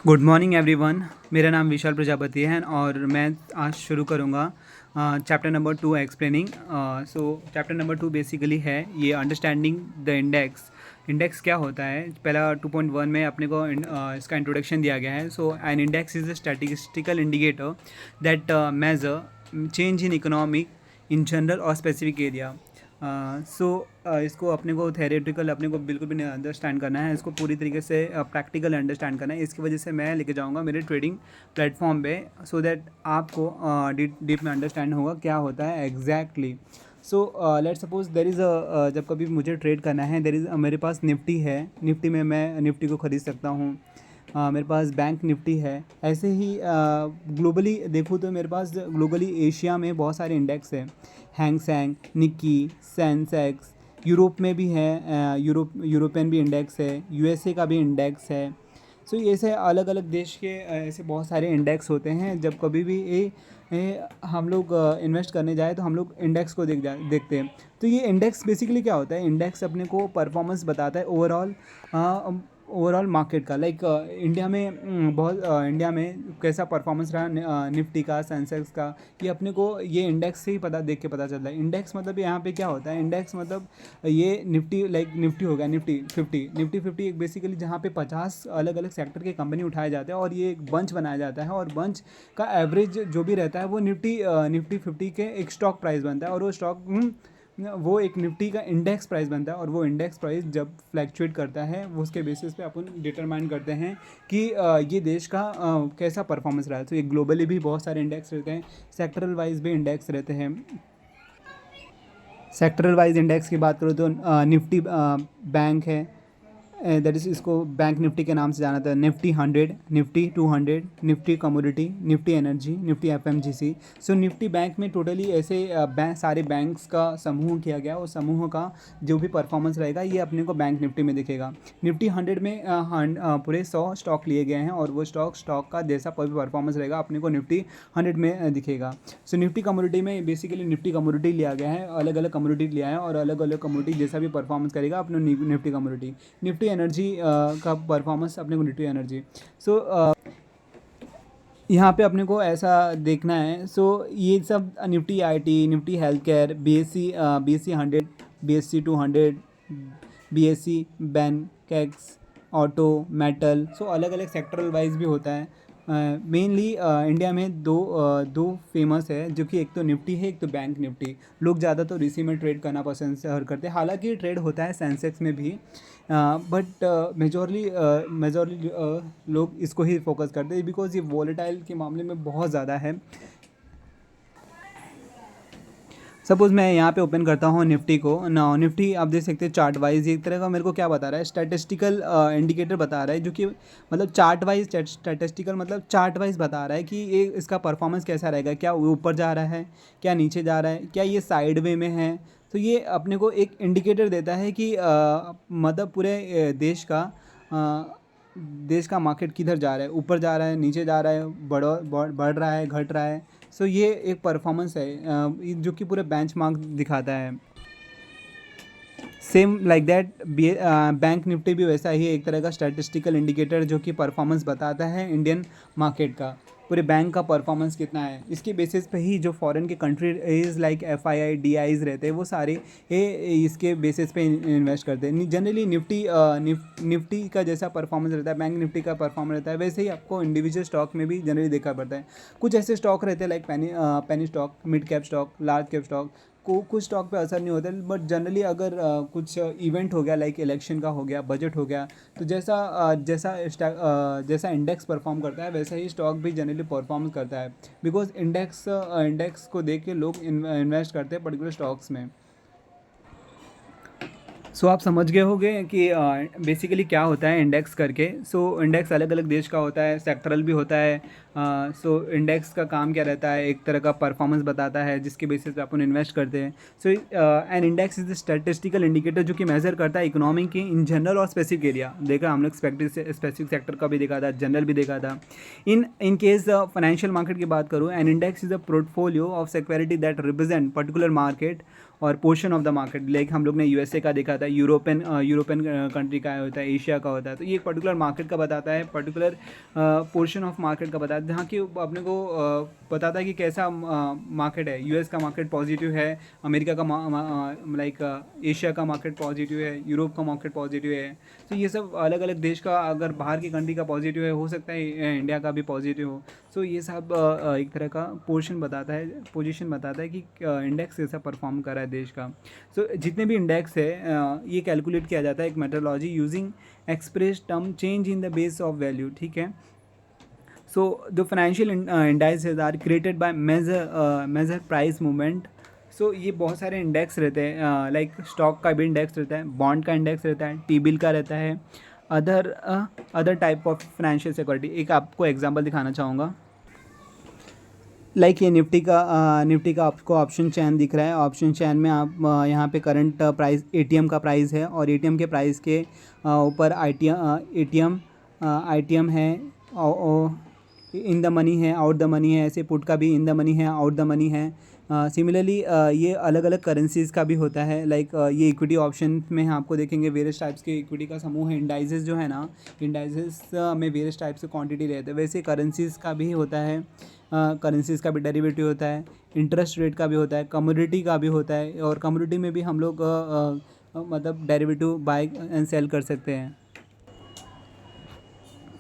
Good morning everyone. मेरा नाम विशाल प्रजापति है और मैं आज शुरू करूँगा चैप्टर नंबर 2 एक्सप्लेनिंग। सो चैप्टर नंबर 2 बेसिकली है ये अंडरस्टैंडिंग द इंडेक्स। इंडेक्स क्या होता है? पहला 2.1 में अपने को इसका इंट्रोडक्शन दिया गया है। So an index is a statistical indicator that measure change in economic in general और स्पेसिफिक एरिया। इसको अपने को थेरेटिकल अपने को बिल्कुल भी नहीं अंडरस्टैंड करना है, इसको पूरी तरीके से प्रैक्टिकल अंडरस्टैंड करना है। इसकी वजह से मैं लेके जाऊंगा मेरे ट्रेडिंग प्लेटफॉर्म पे, सो दैट आपको डीप में अंडरस्टैंड होगा क्या होता है exactly. So let's suppose there is जब कभी मुझे ट्रेड करना है, देर इज़ मेरे पास निफ्टी है, निफ्टी में मैं निफ्टी को ख़रीद सकता हूँ। मेरे पास बैंक निफ्टी है। ऐसे ही ग्लोबली देखूँ तो मेरे पास ग्लोबली एशिया में बहुत सारे इंडेक्स हैं, Hang Seng, Nikki, Sensex. Europe में भी है, यूरोपियन भी इंडेक्स है, यूएसए का भी इंडेक्स है। सो ऐसे अलग अलग देश के ऐसे बहुत सारे इंडेक्स होते हैं। जब कभी भी हम लोग इन्वेस्ट करने जाए तो हम लोग इंडेक्स को देखते हैं। तो ये इंडेक्स बेसिकली क्या होता है? इंडेक्स अपने को परफॉर्मेंस बताता है ओवरऑल मार्केट का। लाइक इंडिया में इंडिया में कैसा परफॉर्मेंस रहा निफ्टी का, सेंसेक्स का, ये अपने को ये इंडेक्स से ही देख के पता चलता है। इंडेक्स मतलब यहाँ पे क्या होता है? इंडेक्स मतलब ये निफ्टी, लाइक निफ्टी हो गया, निफ्टी 50 एक बेसिकली जहाँ पे 50 अलग अलग सेक्टर के कंपनी उठाए जाते हैं और ये एक बंच बनाया जाता है, और बंच का एवरेज जो भी रहता है वो निफ्टी 50 के एक स्टॉक प्राइस बनता है, और वो एक निफ्टी का इंडेक्स प्राइस बनता है। और वो इंडेक्स प्राइस जब फ्लैक्चुएट करता है वो उसके बेसिस पे अपन डिटरमाइन करते हैं कि ये देश का कैसा परफॉर्मेंस रहा है। तो ये ग्लोबली भी बहुत सारे इंडेक्स रहते हैं, सेक्टरल वाइज भी इंडेक्स रहते हैं। सेक्टरल वाइज इंडेक्स की बात करूँ तो निफ्टी बैंक है, दैट इज़ इसको बैंक निफ्टी के नाम से जाना था। Nifty 100, Nifty 200, Nifty commodity, Nifty energy, Nifty FMGC. So Nifty bank में टोटली ऐसे सारे बैंक्स का समूह किया गया, और समूह का जो भी परफॉर्मेंस रहेगा ये अपने को बैंक निफ्टी में दिखेगा। निफ्टी 100 में पूरे 100 स्टॉक लिए गए हैं, और वो स्टॉक का जैसा कोई भी परफॉर्मेंस रहेगा अपने को निफ्टी 100 में दिखेगा। सो निफ्टी कमोडिटी में बेसिकली निफ्टी कमोडिटी लिया गया है, अलग अलग कमोडिटी लिया है, और अलग अलग कमोडिटी जैसा भी परफॉर्मेंस करेगा अपने निफ्टी कमोडिटी। निफ्टी एनर्जी का परफॉर्मेंस अपने को निफ्टी एनर्जी। सो यहाँ पे अपने को ऐसा देखना है। सो ये सब Nifty IT, Nifty health care, BSC 100, BSC 200, BSC bankex, auto, metal. So अलग अलग सेक्टरल वाइज भी होता है। मेनली इंडिया में दो फेमस है, जो कि एक तो निफ्टी है, एक तो बैंक निफ्टी। लोग ज़्यादा तो इसी में ट्रेड करना पसंद करते हैं, हालांकि ट्रेड होता है सेंसेक्स में भी, बट मेजॉरली लोग इसको ही फोकस करते हैं बिकॉज ये वॉलेटाइल के मामले में बहुत ज़्यादा है। सपोज़ मैं यहाँ पे ओपन करता हूँ निफ्टी को ना, निफ्टी आप देख सकते हैं चार्ट वाइज एक तरह का मेरे को क्या बता रहा है, स्टैटिस्टिकल इंडिकेटर बता रहा है, जो कि मतलब चार्ट वाइज, स्टैटिस्टिकल मतलब चार्ट वाइज बता रहा है कि ये इसका परफॉर्मेंस कैसा रहेगा, क्या ऊपर जा रहा है, क्या नीचे जा रहा है, क्या ये साइड वे में है। तो ये अपने को एक इंडिकेटर देता है कि मतलब पूरे देश का मार्केट किधर जा रहा है, ऊपर जा रहा है, नीचे जा रहा है, बढ़ रहा है, घट रहा है। सो ये एक परफॉर्मेंस है जो कि पूरे बेंचमार्क दिखाता है। Same like that bank Nifty भी वैसा ही एक तरह का स्टैटिस्टिकल इंडिकेटर जो कि परफॉर्मेंस बताता है इंडियन मार्केट का, पूरे बैंक का परफॉर्मेंस कितना है। इसके बेसिस पे ही जो फॉरेन के कंट्रीज लाइक एफआईआई, डीआईज रहते हैं वो सारे इसके बेसिस पे इन्वेस्ट करते हैं। जनरली निफ्टी का जैसा परफॉर्मेंस रहता है, बैंक निफ्टी का परफॉर्मेंस रहता है, वैसे ही आपको इंडिविजुअल स्टॉक में भी जनरली देखा पड़ता है। कुछ ऐसे स्टॉक रहते हैं like penny stock, mid cap stock, large cap stock को कुछ स्टॉक पे असर नहीं होता, बट जनरली अगर कुछ इवेंट हो गया लाइक इलेक्शन का हो गया, बजट हो गया, तो जैसा इंडेक्स परफॉर्म करता है वैसा ही स्टॉक भी जनरली परफॉर्म करता है, बिकॉज इंडेक्स को देख के लोग इन्वेस्ट करते हैं पर्टिकुलर स्टॉक्स में। सो आप समझ गए होंगे कि बेसिकली क्या होता है इंडेक्स करके। सो इंडेक्स अलग अलग देश का होता है, सेक्टरल भी होता है। सो इंडेक्स का काम क्या रहता है, एक तरह का परफॉर्मेंस बताता है जिसके बेसिस पे अपन इन्वेस्ट करते हैं। So an index is the statistical indicator जो कि मेजर करता है इकोनॉमी की इन जनरल और स्पेसिफिक एरिया। देखा हम लोग स्पेसिफिक सेक्टर का भी देखा था, जनरल भी देखा था। इन केस फाइनेंशियल मार्केट की बात करूँ, an index is a portfolio of security that represent particular market और portion of the market, like हम लोग ने यूएसए का देखा था, यूरोपियन कंट्री का होता है, एशिया का होता है। तो ये एक पर्टिकुलर मार्केट का बताता है, पर्टिकुलर पोर्शन ऑफ मार्केट का बताता है, जहाँ की अपने को बताता है कि कैसा मार्केट है। यूएस का मार्केट पॉजिटिव है, अमेरिका का लाइक एशिया का मार्केट पॉजिटिव है, यूरोप का मार्केट पॉजिटिव है। तो ये सब अलग अलग देश का, अगर बाहर की कंट्री का पॉजिटिव है, हो सकता है इंडिया का भी पॉजिटिव हो। सो ये सब एक तरह का पोर्शन बताता है, पोजीशन बताता है कि इंडेक्स कैसा परफॉर्म कर रहा है देश का। सो जितने भी इंडेक्स है ये कैलकुलेट किया जाता है एक methodology using express term change in the base of value, ठीक है। So the financial indices are created by measure price movement. So ये बहुत सारे इंडेक्स रहते हैं, लाइक स्टॉक का भी इंडेक्स रहता है, बॉन्ड का इंडेक्स रहता है, टी बिल का रहता है, other type of financial security. एक आपको एग्जांपल दिखाना चाहूँगा, लाइक ये निफ्टी का आपको ऑप्शन चैन दिख रहा है। ऑप्शन चैन में आप यहाँ पे करंट प्राइस एटीएम का प्राइस है, और एटीएम के प्राइस के ऊपर आईटीएम है, इन द मनी है, आउट द मनी है। ऐसे पुट का भी इन द मनी है, आउट द मनी है। सिमिलरली ये अलग अलग करेंसीज़ का भी होता है, लाइक ये इक्विटी ऑप्शन में आपको देखेंगे वेरियस टाइप्स के इक्विटी का समूह है। इंडाइसेस जो है ना, इंडाइसेस में वेरियस टाइप्स के क्वांटिटी रहते हैं। वैसे करेंसीज़ का भी होता है, करेंसीज़ का भी डेरिवेटिव होता है, इंटरेस्ट रेट का भी होता है, कमोडिटी का भी होता है, और कमोडिटी में भी हम लोग मतलब डेरिवेटिव बाय एंड सेल कर सकते हैं।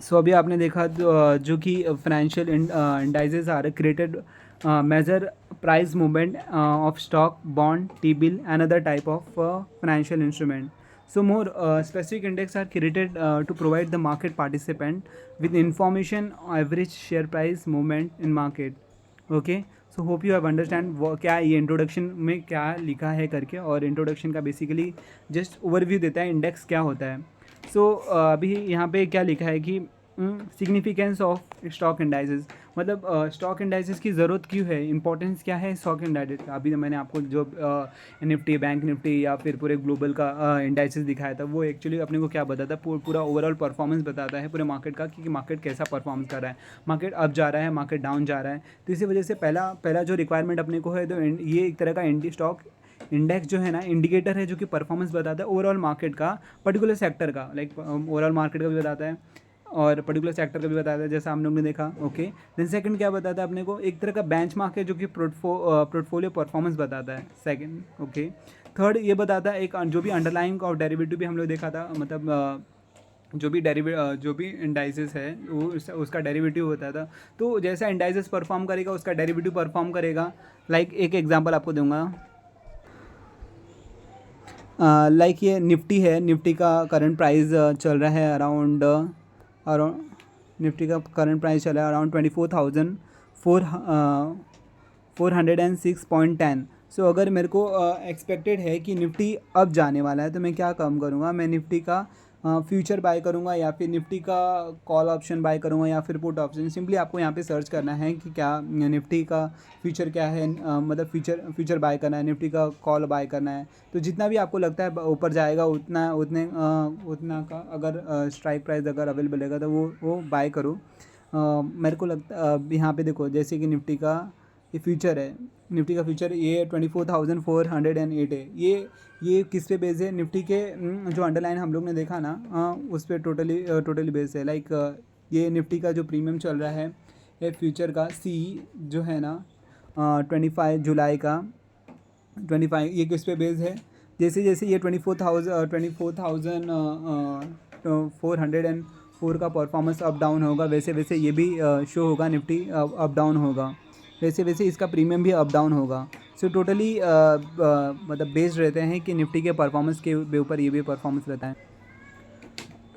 सो अभी आपने देखा जो कि financial indices are created major price movement of stock, bond, T bill and other type of financial instrument. So more specific index are created to provide the market participant with information average share price movement in market. Okay, so hope you have understand क्या ये introduction में क्या लिखा है करके, और introduction का basically just overview देता है इंडेक्स क्या होता है। सो अभी यहाँ पे क्या लिखा है कि सिग्निफिकेंस ऑफ स्टॉक इंडाइसेस, मतलब स्टॉक इंडाइसेस की ज़रूरत क्यों है, इंपॉर्टेंस क्या है स्टॉक इंडाइसेस का। अभी मैंने आपको जो निफ्टी, बैंक निफ्टी या फिर पूरे ग्लोबल का इंडाइसेस दिखाया था, वो एक्चुअली अपने को क्या बताता है, पूरा ओवरऑल परफॉर्मेंस बताता है पूरे मार्केट का, कि मार्केट कैसा परफॉर्म कर रहा है, मार्केट अप जा रहा है, मार्केट डाउन जा रहा है। तो इसी वजह से पहला जो रिक्वायरमेंट अपने को है, तो ये एक तरह का स्टॉक इंडेक्स जो है ना, इंडिकेटर है जो कि परफॉर्मेंस बताता है ओवरऑल मार्केट का, पर्टिकुलर सेक्टर का, लाइक ओवरऑल मार्केट का भी बताता है और पर्टिकुलर सेक्टर का भी बताता है, जैसा हम लोग ने देखा। ओके, देन सेकंड क्या बताता है अपने को, एक तरह का बेंचमार्क है जो कि पोर्टफोलियो परफॉर्मेंस बताता है, सेकंड। ओके, थर्ड ये बताता है एक जो भी अंडरलाइंग और डेरिवेटिव भी हम लोग देखा था, मतलब जो भी इंडाइसेस है वो उसका डेरिवेटिव होता था। तो जैसा इंडाइसेस परफॉर्म करेगा उसका डेरिवेटिव परफॉर्म करेगा। लाइक एक एग्जांपल आपको दूंगा, लाइक ये निफ्टी है, निफ्टी का करंट प्राइस चल रहा है अराउंड निफ्टी का करंट प्राइस चल रहा है अराउंड 24,406.10। सो अगर मेरे को एक्सपेक्टेड है कि निफ्टी अब जाने वाला है, तो मैं क्या काम करूँगा, मैं निफ्टी का फ्यूचर बाय करूँगा, या फिर निफ्टी का कॉल ऑप्शन बाय करूँगा, या फिर पुट ऑप्शन। सिंपली आपको यहाँ पे सर्च करना है कि क्या निफ्टी का फ्यूचर क्या है, मतलब फ्यूचर बाय करना है, निफ्टी का कॉल बाय करना है। तो जितना भी आपको लगता है ऊपर जाएगा उतना का अगर स्ट्राइक प्राइस अगर अवेलेबल रहेगा तो वो बाय करो। मेरे को लगता यहाँ पे देखो, जैसे कि निफ्टी का ये फ्यूचर है, निफ्टी का फ्यूचर ये 24,408 है। ये किस पे बेस है, निफ्टी के जो अंडरलाइन हम लोग ने देखा ना, उस पर टोटली बेस है। लाइक ये निफ्टी का जो प्रीमियम चल रहा है, ये फ्यूचर का सी जो है ना 25 जुलाई का 25, ये किस पे बेस है, जैसे जैसे ये 24,404 का परफॉर्मेंस अप डाउन होगा, वैसे वैसे ये भी शो होगा, निफ्टी अप डाउन होगा, वैसे वैसे इसका प्रीमियम भी अप डाउन होगा। सो टोटली मतलब बेस्ड रहते हैं कि निफ्टी के परफॉर्मेंस के ऊपर ये भी परफॉर्मेंस रहता है।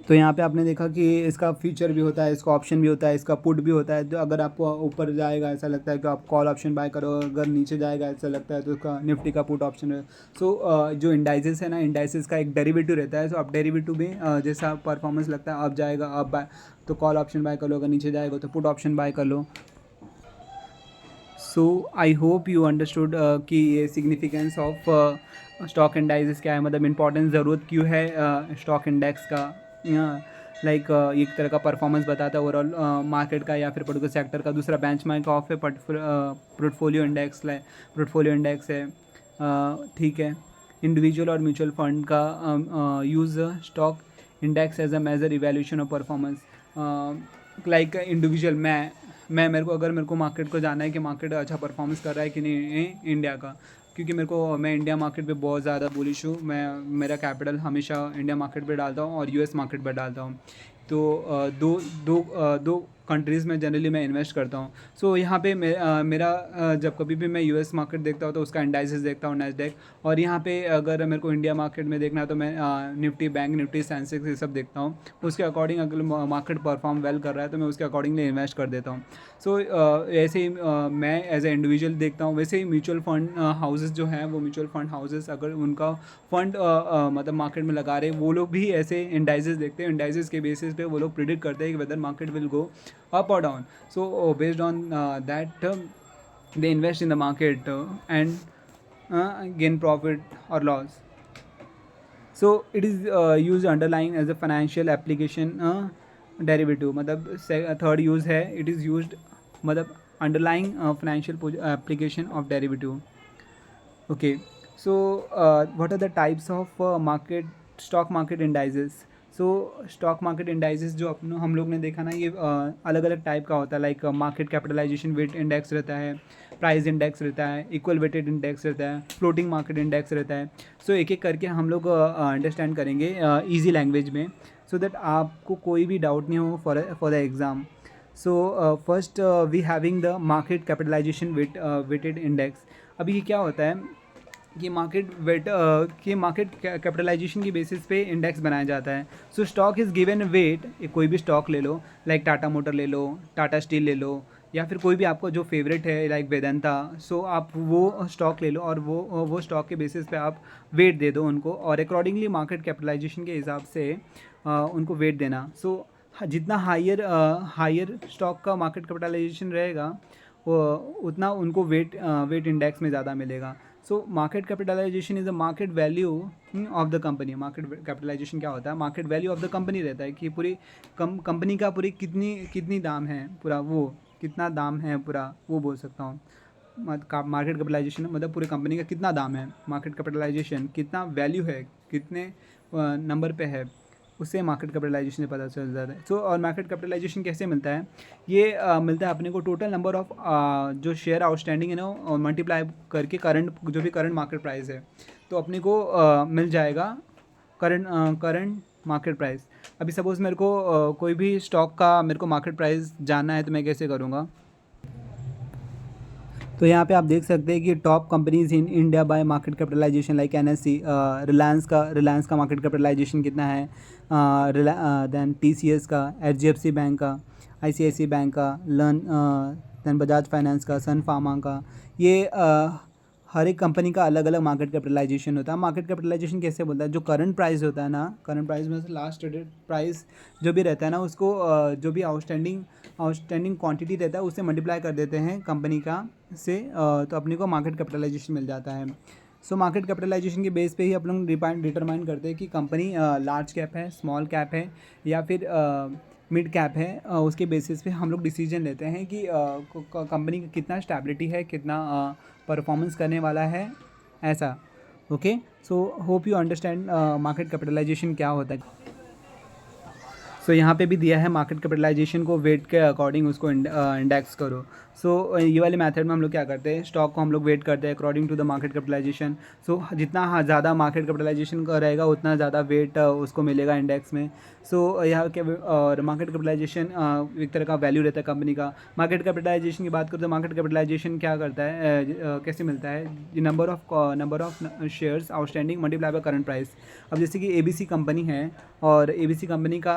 तो यहाँ पे आपने देखा कि इसका फीचर भी होता है, इसका ऑप्शन भी होता है, इसका पुट भी होता है। तो अगर आपको ऊपर जाएगा ऐसा लगता है कि आप कॉल ऑप्शन बाय करो, अगर नीचे जाएगा ऐसा लगता है तो उसका निफ्टी का पुट ऑप्शन है। सो जो इंडाइसेस है ना, इंडाइसेस का एक डेरिवेटिव रहता है। सो आप डेरिवेटिव में जैसा परफॉर्मेंस लगता है, अब जाएगा अब बाय तो कॉल ऑप्शन बाय कर लो, अगर नीचे जाएगा तो पुट ऑप्शन बाय कर लो। सो आई होप यू अंडरस्टूड कि ये सिग्निफिकेंस ऑफ स्टॉक इंडाइसेस क्या है, मतलब इंपॉर्टेंस ज़रूरत क्यों है स्टॉक इंडेक्स का। लाइक एक तरह का परफॉर्मेंस बताता है ओवरऑल मार्केट का या फिर पर्टिकुलर सेक्टर का। दूसरा बेंचमार्क ऑफ है पोर्टफोलियो इंडेक्स है। ठीक है। इंडिविजुअल और म्यूचुअल फंड का use stock index as a major evaluation of performance. Like individual मेरे को मार्केट को जानना है कि मार्केट अच्छा परफॉर्मेंस कर रहा है कि नहीं इंडिया का, क्योंकि मैं इंडिया मार्केट पे बहुत ज़्यादा बुलिश हूँ। मैं मेरा कैपिटल हमेशा इंडिया मार्केट पे डालता हूँ और यूएस मार्केट पे डालता हूँ। तो दो कंट्रीज़ में जनरली मैं इन्वेस्ट करता हूँ। सो यहाँ पे मेरा जब कभी भी मैं यूएस मार्केट देखता हूँ तो उसका इंडाइसेस देखता हूँ, नैस्डैक। और यहाँ पे अगर मेरे को इंडिया मार्केट में देखना है तो मैं निफ्टी बैंक निफ्टी सेंसेक्स ये सब देखता हूँ। उसके अकॉर्डिंग अगर मार्केट परफॉर्म वेल कर रहा है तो मैं उसके अकॉर्डिंगली इन्वेस्ट कर देता हूँ। सो ऐसे ही मैं एज ए इंडिविजुअल देखता हूँ। वैसे ही म्यूचुअल फंड हाउसेस जो हैं वो म्यूचुअल फंड हाउसेस अगर उनका फंड मतलब मार्केट में लगा रहे, वो लोग भी ऐसे इंडाइसेस देखते हैं। इंडाइसेस के बेसिस पे वो लोग प्रिडिक्ट करते हैं कि whether market will go up और down. So based on that they invest in the market and gain profit or loss. So it is used underlying as a financial application derivative, मतलब third use है it is used मतलब underlying financial application of derivative. Okay, so what are the types of stock market indices? So stock market indices जो हम लोग ने देखा ना, ये अलग अलग टाइप का होता है। Like market capitalisation weight index रहता है, प्राइस इंडेक्स रहता है, इक्वल वेटेड इंडेक्स रहता है, फ्लोटिंग मार्केट इंडेक्स रहता है। सो एक एक करके हम लोग अंडरस्टैंड करेंगे इजी लैंग्वेज में, सो दैट आपको कोई भी डाउट नहीं हो for the exam. So first we having the market capitalisation weighted index. अभी ये क्या होता है कि मार्केट कैपिटलाइजेशन की बेसिस पे इंडेक्स बनाया जाता है। So stock is given weight, कोई भी स्टॉक ले लो, लाइक टाटा मोटर ले लो, टाटा स्टील ले लो, या फिर कोई भी आपको जो फेवरेट है लाइक वेदांता। सो आप वो स्टॉक ले लो और वो स्टॉक के बेसिस पे आप वेट दे दो उनको, और अकॉर्डिंगली मार्केट कैपिटलाइजेशन के हिसाब से उनको वेट देना। सो जितना हायर स्टॉक का मार्केट कैपिटलाइजेशन रहेगा उतना उनको वेट इंडेक्स में ज़्यादा मिलेगा। So market capitalisation is a market value of the company. Market capitalisation क्या होता है? Market value of the company रहता है कि पूरी कंपनी का पूरी कितनी दाम है, पूरा वो कितना दाम है पूरा, वो बोल सकता हूँ। मार्केट कैपिटलाइजेशन मतलब पूरी कंपनी का कितना दाम है, मार्केट कैपिटलाइजेशन कितना वैल्यू है, कितने नंबर पे है, उससे मार्केट कैपिटलाइजेशन से पता चल जाता है। सो और मार्केट कैपिटलाइजेशन कैसे मिलता है? ये मिलता है अपने को टोटल नंबर ऑफ जो शेयर आउटस्टैंडिंग है ना, और मल्टीप्लाई करके करंट मार्केट प्राइस है, तो अपने को मिल जाएगा करंट मार्केट प्राइस। अभी सपोज़ मेरे को कोई भी स्टॉक का मेरे को मार्केट प्राइस जानना है तो मैं कैसे करूँगा? तो यहाँ पे आप देख सकते हैं कि top companies in India by market capitalisation like NSC, Reliance का मार्केट कैपिटलाइजेशन कितना है, देन टीसीएस का, एचडीएफसी बैंक का, आईसीआईसी बैंक का, देन बजाज फाइनेंस का, सन फार्मा का। ये हर एक कंपनी का अलग अलग मार्केट कैपिटलाइजेशन होता है। मार्केट कैपिटलाइजेशन कैसे बोलता है? जो करंट प्राइस होता है ना, करंट प्राइस में से लास्ट ट्रेडेड प्राइस जो भी रहता है ना, उसको जो भी आउटस्टैंडिंग क्वांटिटी रहता है उससे मल्टीप्लाई कर देते हैं कंपनी का से, तो अपने को मार्केट कैपिटलाइजेशन मिल जाता है। सो मार्केट कैपिटलाइजेशन के बेस पे ही अपन लोग डिटरमाइन करते हैं कि कंपनी लार्ज कैप है, स्मॉल कैप है, या फिर मिड कैप है। उसके बेसिस पे हम लोग डिसीजन लेते हैं कि कंपनी का कितना स्टेबिलिटी है, कितना परफॉर्मेंस करने वाला है, ऐसा। Okay, so hope you understand market capitalisation क्या होता है। सो यहाँ पे भी दिया है मार्केट कैपिटलाइजेशन को वेट के अकॉर्डिंग उसको इंडेक्स करो। सो ये वाले मेथड में हम लोग क्या करते हैं, स्टॉक को हम लोग वेट करते हैं according to the market capitalisation. So जितना ज़्यादा मार्केट कैपिटलाइजेशन का रहेगा उतना ज़्यादा वेट उसको मिलेगा इंडेक्स में। सो यहाँ के और मार्केट कैपिटलाइजेशन एक तरह का वैल्यू रहता है कंपनी का। मार्केट कैपिटलाइजेशन की बात करें तो मार्केट कैपिटलाइजेशन क्या करता है, कैसे मिलता है? Number of shares outstanding multiply by current price. अब जैसे कि एबीसी कंपनी है और एबीसी कंपनी का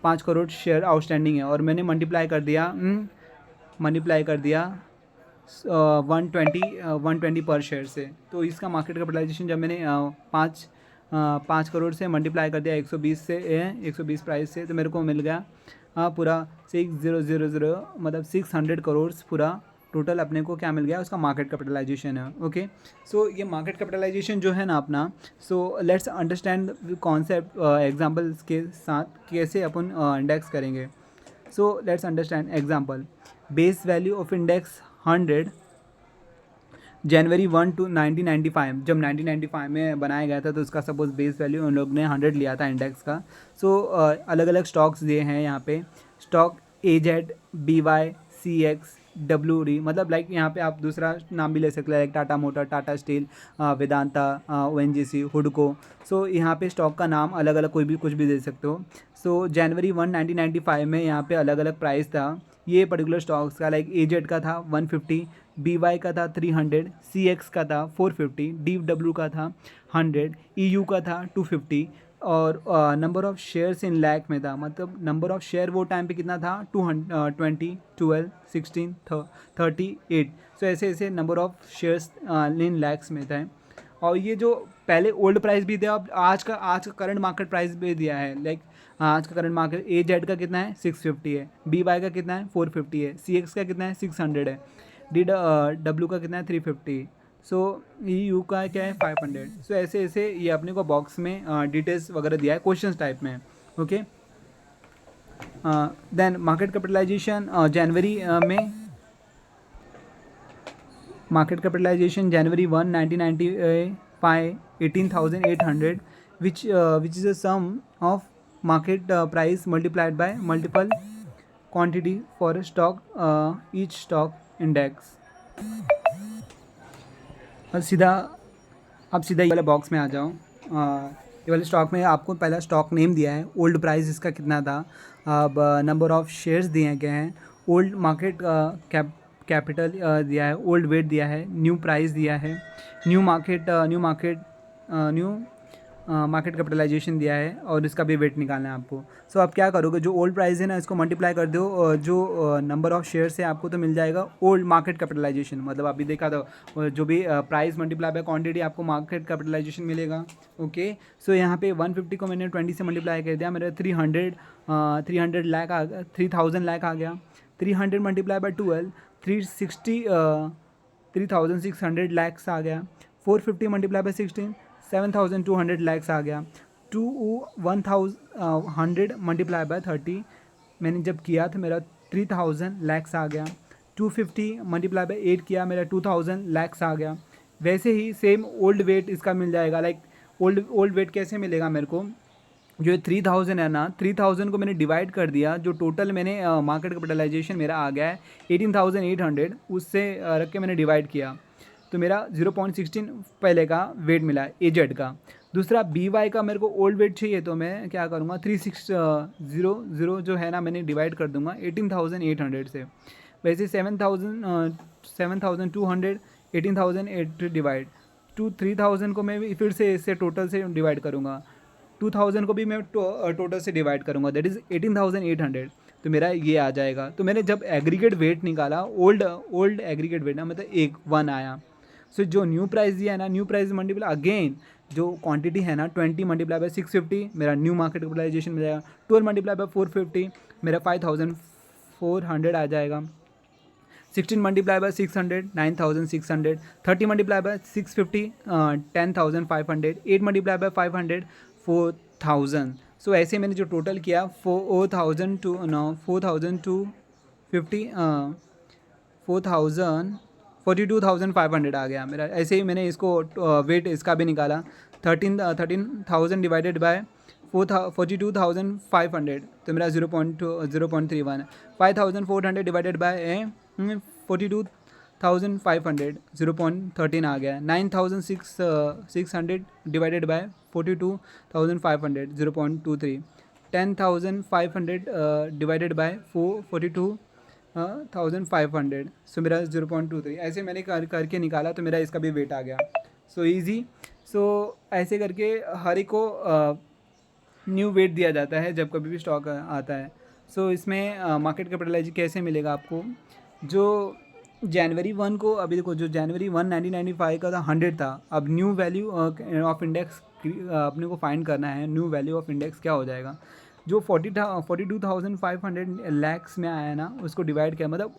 5 करोड़ शेयर आउटस्टैंडिंग है, और मैंने मल्टीप्लाई कर दिया 120 पर शेयर से। तो इसका मार्केट कैपिटलाइजेशन जब मैंने 5 करोड़ से मल्टीप्लाई कर दिया 120 प्राइस से, तो मेरे को मिल गया पूरा 6000 मतलब 600 करोड़ पूरा टोटल अपने को क्या मिल गया, उसका मार्केट कैपिटलाइजेशन है। ओके, सो ये मार्केट कैपिटलाइजेशन जो है ना अपना, so let's understand concept examples के साथ कैसे अपन इंडेक्स करेंगे। So let's understand example. Base value of index 100 January 1 to 1995, जब 1995 में बनाया गया था तो उसका सपोज बेस वैल्यू उन लोग ने 100 लिया था इंडेक्स का। सो अलग अलग स्टॉक्स दिए हैं यहाँ पे, stock AZ, BY, CX, WD, मतलब लाइक यहाँ पे आप दूसरा नाम भी ले सकते हैं, like Tata motor, Tata steel, Vedanta, ONGC, हुडको। सो यहाँ पे स्टॉक का नाम अलग अलग कोई भी कुछ भी दे सकते हो। सो जनवरी 1 1995 में यहाँ पे अलग अलग प्राइस था ये पर्टिकुलर स्टॉक्स का, लाइक AZ का था 150, BY का था 300, CX का था 450, DW का था 100, EU का था 250, और number of shares in lakh में था, मतलब नंबर ऑफ़ शेयर वो टाइम पे कितना था 220, 12, 16, 38। सो ऐसे ऐसे number of shares in lakhs में था। और ये जो पहले ओल्ड प्राइस भी दिया, अब आज का करंट मार्केट प्राइस भी दिया है, लाइक आज का करंट मार्केट AZ का कितना है 650 है, BY का कितना है 450 है, CX का कितना है 600 है, DW का कितना है 350, सो EU का क्या है 500। सो ऐसे ऐसे ये अपने को बॉक्स में डिटेल्स वगैरह दिया है क्वेश्चन टाइप में। ओके, देन मार्केट कैपिटलाइजेशन जनवरी में, market capitalisation January 1 1995 18,800, which is a sum of market price multiplied by multiple quantity for a stock, each stock index। अब सीधा ये वाले बॉक्स में आ जाओ। ये वाले स्टॉक में आपको पहला स्टॉक नेम दिया है, ओल्ड प्राइस इसका कितना था, अब नंबर ऑफ़ शेयर्स दिए गए हैं, ओल्ड मार्केट कैपिटल दिया है, ओल्ड वेट दिया है, न्यू प्राइस दिया है, न्यू मार्केट कैपिटलाइजेशन दिया है, और इसका भी वेट निकालना है आपको। सो आप क्या करोगे, जो ओल्ड प्राइस है ना इसको मल्टीप्लाई कर दो, जो नंबर ऑफ़ शेयर्स है आपको तो मिल जाएगा ओल्ड मार्केट कैपिटलाइजेशन, मतलब अभी देखा था जो भी प्राइस मल्टीप्लाई बाय क्वांटिटी आपको मार्केट कैपिटलाइजेशन मिलेगा। ओके, सो यहाँ पे 150 को मैंने 20 से मल्टीप्लाई कर दिया, मेरा 300 लाख आ गया, 3000 लाख आ गया, 300 मल्टीप्लाई बाय 12 360 3600 लैक्स आ गया, 450 मल्टीप्लाई बाय 16 7200 लैक्स आ गया, 1100 मल्टीप्लाई बाय 30 मैंने जब किया तो मेरा 3000 लैक्स आ गया, 250 मल्टीप्लाई बाय 8 किया मेरा 2000 लैक्स आ गया। वैसे ही सेम ओल्ड वेट इसका मिल जाएगा, लाइक ओल्ड वेट कैसे मिलेगा मेरे को, जो 3000 है ना, 3000 को मैंने डिवाइड कर दिया, जो टोटल मैंने मार्केट कैपिटलाइजेशन मेरा आ गया है 18,800, उससे रख के मैंने डिवाइड किया तो मेरा 0.16 पहले का वेट मिला AZ का। दूसरा BY का मेरे को ओल्ड वेट चाहिए तो मैं क्या करूँगा 3600 जो है ना मैंने डिवाइड कर दूँगा 18,800 से। वैसे 7,200 18,008 डिवाइड 3,000 को मैं भी फिर से इससे टोटल से डिवाइड करूँगा, 2000 को भी मैं टोटल से डिवाइड करूँगा, दैट इज़ 18,800, तो मेरा ये आ जाएगा। तो मैंने जब एग्रीगेट वेट निकाला, ओल्ड एग्रीगेट वेट ना, मतलब 1 आया। सो जो न्यू प्राइस दिया है ना, न्यू प्राइस मल्टीप्लाई अगेन जो क्वांटिटी है ना 20 मल्टीप्लाई बाय 650 मेरा न्यू मार्केट कैपिटलाइजेशन मिल जाएगा, 12 मल्टीप्लाई बाय 450 मेरा 5400 आ जाएगा, 16 multiply by 600 9600, 30 multiply by 650 10,500, 8 multiply by 500 4000। सो ऐसे मैंने जो टोटल किया 42,500 आ गया मेरा। ऐसे ही मैंने इसको वेट इसका भी निकाला, 13,000 डिवाइडेड बाय 42,500 तो मेरा 0.31, 5,400 डिवाइडेड बाय 42,500 0.13 आ गया, 9,600 डिवाइडेड बाय 42,500 0.23, 10,500 डिवाइडेड बाय 42,500 सो मेरा 0.23। ऐसे मैंने करके निकाला तो मेरा इसका भी वेट आ गया। So easy. सो ऐसे करके हर एक को न्यू वेट दिया जाता है जब कभी भी स्टॉक आता है। सो इसमें मार्केट कैपिटलाइजेशन कैसे मिलेगा आपको, जो जनवरी 1 को, अभी देखो जो जनवरी 1 1995 का था 100 था, अब न्यू वैल्यू ऑफ इंडेक्स अपने को फाइंड करना है, न्यू वैल्यू ऑफ इंडेक्स क्या हो जाएगा, जो 42,500 लैक्स में आया ना उसको डिवाइड किया, मतलब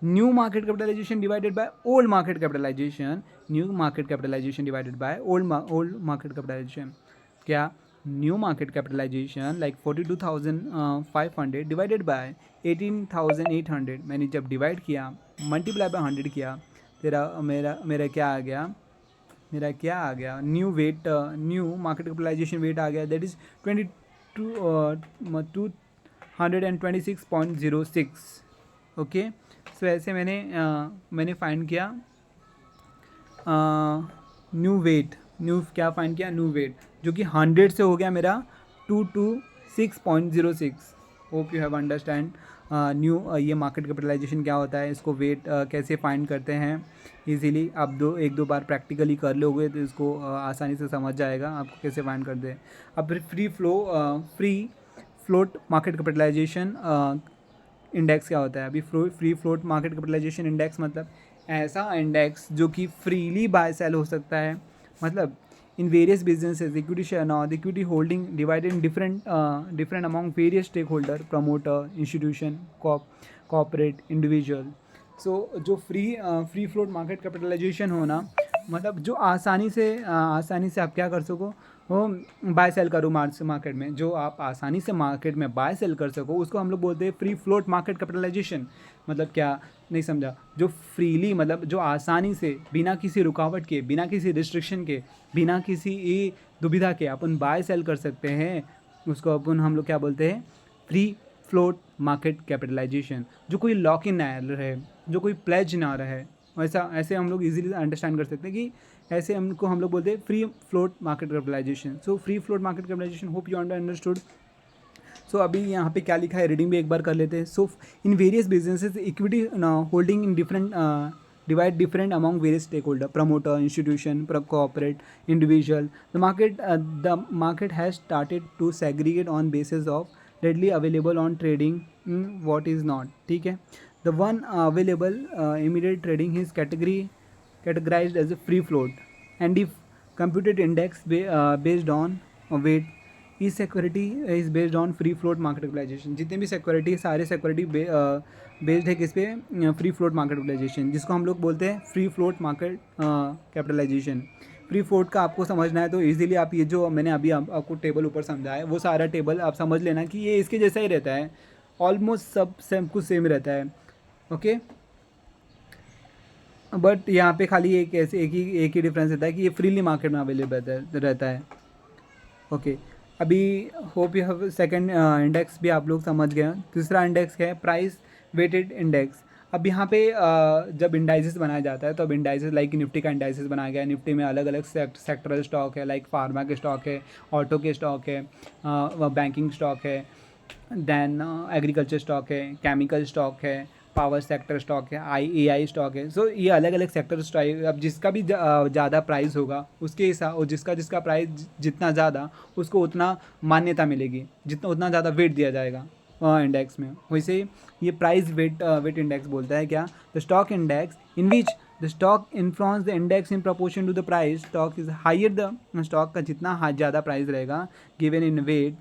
new market capitalisation divided by old market capitalisation, new market capitalisation divided by old market capitalisation, क्या new market capitalisation like 42,500 divided by 18,800 मैंने जब डिवाइड किया मल्टीप्लाई बाय 100 किया तेरा मेरा क्या आ गया, new weight, new market capitalisation weight आ गया, दैट इज़ 226.06। ओके, सो ऐसे मैंने फाइंड किया न्यू वेट, न्यू वेट जो कि 100 से हो गया मेरा 226.06। Hope you have understand new ये मार्केट कैपिटलाइजेशन क्या होता है, इसको वेट कैसे फाइंड करते हैं इजीली। आप एक दो बार प्रैक्टिकली कर लोगे तो इसको आसानी से समझ जाएगा आपको कैसे फाइंड करते हैं। अब free float market capitalisation index क्या होता है। अभी free float market capitalisation index मतलब ऐसा इंडेक्स जो कि फ्रीली बाय सेल हो सकता है, मतलब in various businesses equity share the equity holding divided in different among various stake holder, promoter, institution, corporate, individual. So जो फ्री फ्लोट मार्केट कैपिटलाइजेशन होना मतलब जो आसानी से आप क्या कर सको, वो बाय सेल करो मार्केट में, जो आप आसानी से मार्केट में बाय सेल कर सको उसको हम लोग बोलते हैं फ्री फ्लोट मार्केट कैपिटलाइजेशन। मतलब क्या, नहीं समझा? जो फ्रीली मतलब जो आसानी से बिना किसी रुकावट के, बिना किसी रिस्ट्रिक्शन के, बिना किसी दुविधा के अपन बाय सेल कर सकते हैं, उसको अपन हम लोग क्या बोलते हैं, फ्री फ्लोट मार्केट कैपिटलाइजेशन। जो कोई लॉक इन ना रहे, जो कोई प्लेज ना रहे, ऐसे हम लोग इजीली अंडरस्टैंड कर सकते हैं कि ऐसे हमको हम लोग बोलते हैं free float market capitalisation. So free float market capitalisation, hope you understood. So अभी यहाँ पे क्या लिखा है, रीडिंग भी एक बार कर लेते हैं। So in various businesses equity holding in different among various stake holder, promoter, institution, corporate, individual. The market has started to segregate on basis of readily available on trading, what is not, ठीक है। The one available immediate trading is categorized as a free float, and if computed index based on weight, each security is based on free float market capitalization। जितने भी security, सारे security based है किस पे, free float market capitalisation, जिसको हम लोग बोलते हैं free float market capitalisation. Free float का आपको समझना है तो इजीली आप ये जो मैंने अभी आपको टेबल ऊपर समझाया है वो सारा टेबल आप समझ लेना कि ये इसके जैसा ही रहता है, ऑलमोस्ट सब कुछ सेम रहता है। ओके, बट यहाँ पे खाली एक ही डिफरेंस रहता है कि ये फ्रीली मार्केट में अवेलेबल रहता है। ओके, अभी hope you have second index भी आप लोग समझ गए। तीसरा इंडेक्स है प्राइस वेटेड इंडेक्स। अब यहाँ पे जब इंडाइसेस बनाया जाता है तो अब इंडाइसेस लाइक निफ्टी का इंडाइसेस बनाया गया है। निफ्टी में अलग अलग सेक्टरल स्टॉक है, लाइक फार्मा के स्टॉक है, ऑटो के स्टॉक है, बैंकिंग स्टॉक है, देन एग्रीकल्चर स्टॉक है, केमिकल स्टॉक है, पावर सेक्टर स्टॉक है, AI स्टॉक है। सो ये अलग अलग सेक्टर स्टॉक, अब जिसका भी ज़्यादा प्राइस होगा उसके हिसाब, और जिसका प्राइस जितना ज़्यादा उसको उतना मान्यता मिलेगी, जितना उतना ज़्यादा वेट दिया जाएगा इंडेक्स में। वैसे ये प्राइस वेट इंडेक्स बोलता है क्या, the stock index in which the stock influence the index in proportion to the price, stock is higher, the stock का जितना ज़्यादा प्राइस रहेगा गिवन इन वेट,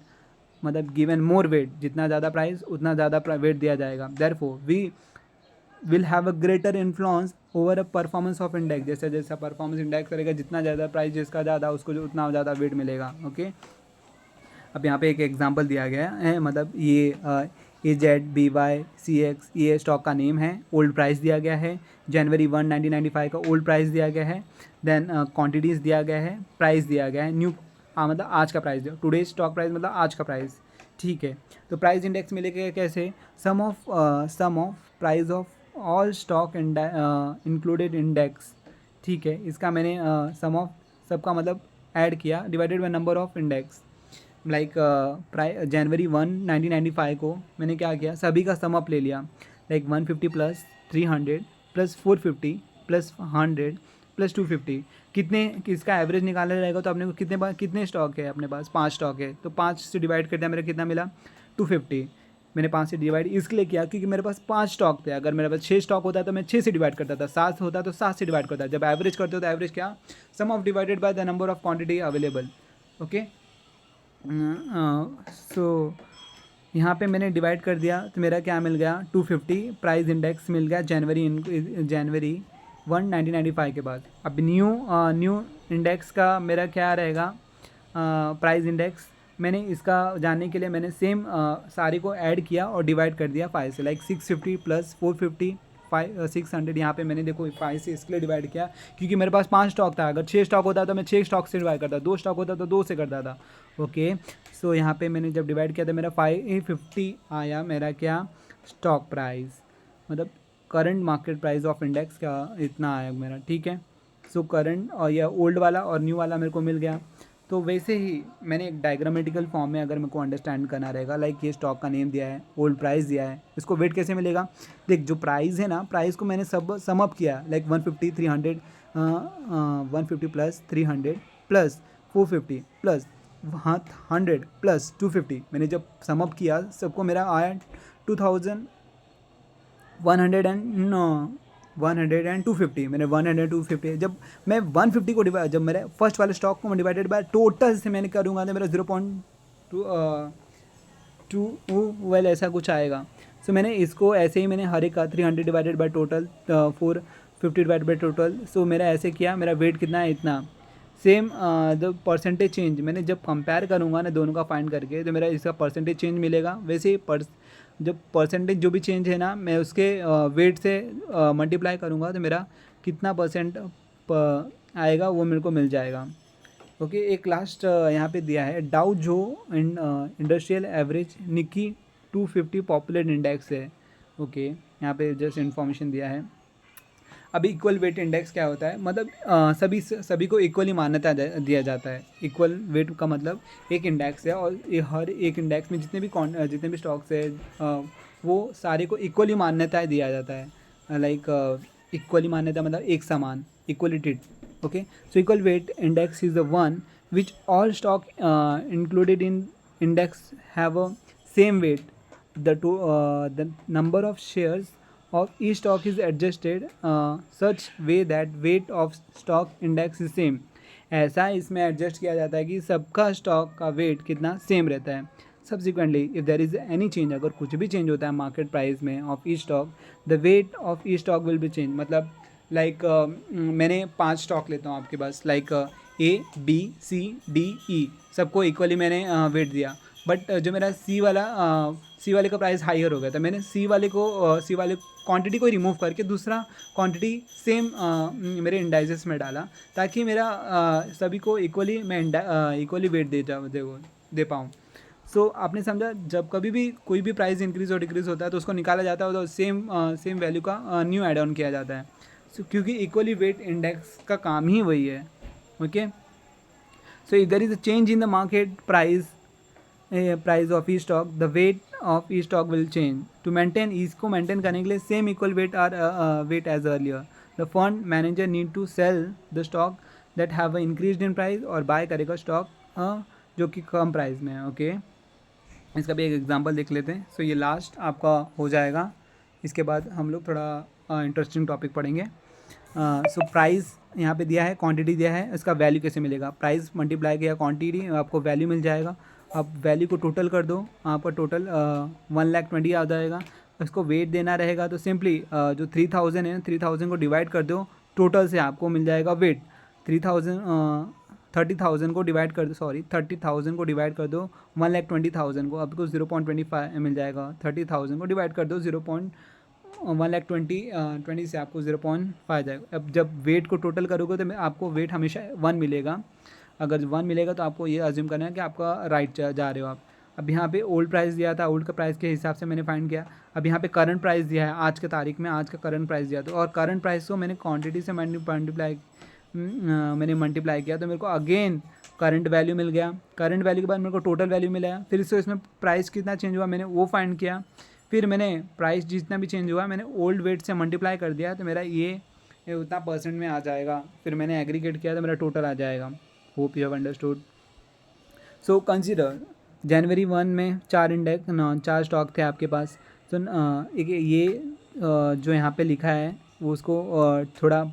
मतलब गिवन मोर वेट, जितना ज़्यादा प्राइस उतना ज़्यादा वेट दिया जाएगा। Therefore we will have a greater influence over a performance of index. जैसे जैसा परफॉर्मेंस इंडेक्स करेगा, जितना ज़्यादा प्राइस जिसका ज़्यादा उसको जो उतना ज़्यादा वेट मिलेगा। ओके, अब यहाँ पे एक एग्जांपल दिया गया है, मतलब ये AZBYCX ये स्टॉक का नेम है, ओल्ड प्राइस दिया गया है, जनवरी 1 1995 का ओल्ड प्राइस दिया गया है, देन क्वांटिटीज़ दिया गया है, प्राइस दिया गया है न्यू, मतलब आज का प्राइस दिया, टुडे स्टॉक प्राइस मतलब आज का प्राइस, ठीक है। तो प्राइस इंडेक्स मिलेगा कैसे, sum of price of all stock included index, ठीक है। इसका मैंने सम ऑफ सबका मतलब ऐड किया, divided by number of index, like January 1 1995 को मैंने क्या किया, सभी का सम अप ले लिया, like 150 plus 300 plus 450 plus 100 plus 250, कितने इसका एवरेज निकालना रहेगा। तो अपने को कितने स्टॉक है अपने पास, 5 स्टॉक है, तो 5 से डिवाइड कर दिया, मेरा कितना मिला 250। मैंने 5 से डिवाइड इसलिए किया क्योंकि मेरे पास 5 स्टॉक थे, अगर मेरे पास 6 स्टॉक होता तो मैं 6 से डिवाइड करता था, 7 होता तो 7 से डिवाइड करता। जब एवरेज करते हो तो एवरेज क्या, sum of divided by the number of quantity available. Okay, so यहाँ पे मैंने डिवाइड कर दिया तो मेरा क्या मिल गया 250, प्राइस इंडेक्स मिल गया जनवरी 1 1995 के बाद। अब न्यू इंडेक्स का मेरा क्या रहेगा, प्राइस इंडेक्स, मैंने इसका जानने के लिए मैंने सेम सारे को ऐड किया और डिवाइड कर दिया 5 से, लाइक 650 प्लस 450 600 यहाँ पे मैंने देखो 5 से इसके लिए डिवाइड किया क्योंकि मेरे पास 5 स्टॉक था। अगर 6 स्टॉक होता तो मैं 6 स्टॉक से डिवाइड करता, 2 स्टॉक होता तो 2 से करता था। ओके, सो यहाँ पे मैंने जब डिवाइड किया था मेरा 550 आया मेरा क्या स्टॉक प्राइस, मतलब current market price of index का इतना आया मेरा। ठीक है, सो करंट और यह ओल्ड वाला और न्यू वाला मेरे को मिल गया। तो वैसे ही मैंने एक डायग्रामेटिकल फॉर्म में अगर मेरे को अंडरस्टैंड करना रहेगा, लाइक ये स्टॉक का नेम दिया है, ओल्ड प्राइस दिया है, इसको वेट कैसे मिलेगा। देख जो प्राइस है ना, प्राइस को मैंने सब सम अप किया, like 150 300 150 plus 300 plus 450 plus 100 plus 250, मैंने जब सम अप किया सबको मेरा आया 2,100 मैंने 100 जब मैं 150 को डिवाइड, जब मेरे फर्स्ट वाले स्टॉक को मैं डिवाइडेड बाय टोटल से मैंने करूँगा तो मेरा 0.2 वेल ऐसा कुछ आएगा। सो मैंने इसको ऐसे ही मैंने हर एक का 300 divided by total 450 divided by total, so मेरा ऐसे किया, मेरा वेट कितना है इतना। सेम द परसेंटेज चेंज मैंने जब कंपेयर करूँगा ना दोनों का फाइंड करके तो मेरा इसका परसेंटेज चेंज मिलेगा। वैसे ही जब परसेंटेज जो भी चेंज है ना मैं उसके वेट से मल्टीप्लाई करूँगा तो मेरा कितना परसेंट आएगा वो मेरे को मिल जाएगा। ओके, एक लास्ट यहाँ पे दिया है डाउ जो इंडस्ट्रियल एवरेज निकी 250 पॉपुलर इंडेक्स है। ओके, यहाँ पे जस्ट इन्फॉर्मेशन दिया है। अभी इक्वल वेट इंडेक्स क्या होता है, मतलब सभी को इक्वली मान्यता दिया जाता है। इक्वल वेट का मतलब एक इंडेक्स है और ये हर एक इंडेक्स में जितने भी स्टॉक्स है वो सारे को इक्वली मान्यता दिया जाता है। लाइक इक्वली मान्यता मतलब एक समान, equally treat. Okay, so equal weight index is the one which all stock included in index have a same weight. The number of shares of each stock is adjusted such way that weight of stock index is same। ऐसा इसमें adjust किया जाता है कि सबका stock का wait कितना same रहता है। Subsequently if there is any change, अगर कुछ भी चेंज होता है मार्केट प्राइस में of E stock, the weight of E stock will be change. मतलब लाइक मैंने 5 स्टॉक लेता हूँ आपके पास, like A B C D E सबको इक्वली मैंने वेट दिया, बट जो मेरा सी वाले का प्राइस हाइयर हो गया था, मैंने सी वाले क्वांटिटी को रिमूव करके दूसरा क्वांटिटी सेम मेरे इंडाइसेस में डाला ताकि मेरा सभी को इक्वली मैं इक्वली वेट दे पाऊँ। सो आपने समझा, जब कभी भी कोई भी प्राइस इंक्रीज़ और डिक्रीज़ होता है तो उसको निकाला जाता है तो सेम वैल्यू का न्यू एड ऑन किया जाता है। सो क्योंकि इक्वली वेट इंडेक्स का काम ही वही है। Okay, so if there is a change in the market price of E stock, the weight of E stock will change. To maintain, इसको मेंटेन करने के लिए same equal weight as earlier, the fund manager need to sell the stock that have increase in price और buy करेगा stock जो कि कम price में है। ओके, इसका भी एक एग्जांपल देख लेते हैं। सो ये लास्ट आपका हो जाएगा, इसके बाद हम लोग थोड़ा इंटरेस्टिंग टॉपिक पढ़ेंगे। सो प्राइस यहाँ पे दिया है, क्वांटिटी दिया है, इसका वैल्यू कैसे मिलेगा। प्राइस मल्टीप्लाई किया क्वांटिटी, आपको वैल्यू मिल जाएगा। आप वैल्यू को टोटल कर दो, आपका टोटल 1,20,000 आ जाएगा। इसको वेट देना रहेगा तो सिंपली जो 3,000 है 3,000 को डिवाइड कर दो टोटल से, आपको मिल जाएगा वेट 30,000 को डिवाइड कर दो, 30,000 को डिवाइड कर दो 1,20,000 को, आपको 0.25 मिल जाएगा। 30,000 को डिवाइड कर दो 1,20,20 से आपको 0.5 जाएगा। अब जब वेट को टोटल करोगे तो आपको वेट हमेशा 1 मिलेगा। अगर 1 मिलेगा तो आपको ये अज्यूम करना है कि आपका राइट जा रहे हो आप। अब यहाँ पे ओल्ड प्राइस दिया था, ओल्ड का प्राइस के हिसाब से मैंने फाइंड किया। अब यहाँ पे करंट प्राइस दिया है, आज के तारीख में आज का करंट प्राइस दिया था, और करंट प्राइस को मैंने क्वांटिटी से मल्टीप्लाई किया तो मेरे को अगेन करंट वैल्यू मिल गया। करंट वैल्यू के बाद मेरे को टोटल वैल्यू मिला, फिर इससे इसमें प्राइस कितना चेंज हुआ मैंने वो फाइंड किया, फिर मैंने प्राइस जितना भी चेंज हुआ मैंने ओल्ड वेट से मल्टीप्लाई कर दिया तो मेरा ये उतना परसेंट में आ जाएगा। फिर मैंने एग्रीगेट किया तो मेरा टोटल आ जाएगा। Hope you have understood. So consider January 1 में 4 स्टॉक थे आपके पास। तो एक ये जो यहाँ पे लिखा है वो उसको थोड़ा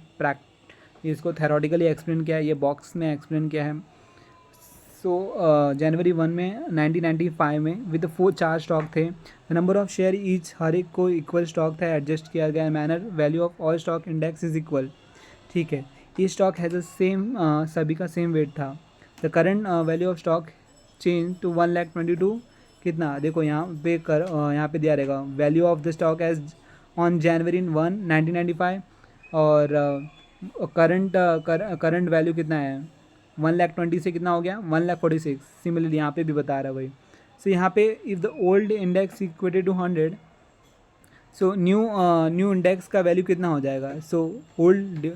इसको थेरोटिकली एक्सप्लेन किया है, ये बॉक्स में एक्सप्लेन किया है। सो जनवरी 1 में 1995 में विद 4 स्टॉक थे। The number of share each, हर एक को इक्वल स्टॉक था, एडजस्ट किया गया manner, value of all stock index is equal. ठीक है, ये स्टॉक हैज़ द सेम, सभी का सेम वेट था। The current value of stock change to 1,22,000 कितना, देखो यहाँ पे यहाँ पे दिया रहेगा value of the stock as on January 1 1995 और करंट वैल्यू कितना है 1,20,000 से कितना हो गया 1,46,000। सिमिलरली यहाँ पे भी बता रहा है भाई। सो यहाँ पे if the old index equated to 100, so new index का वैल्यू कितना हो जाएगा। सो ओल्ड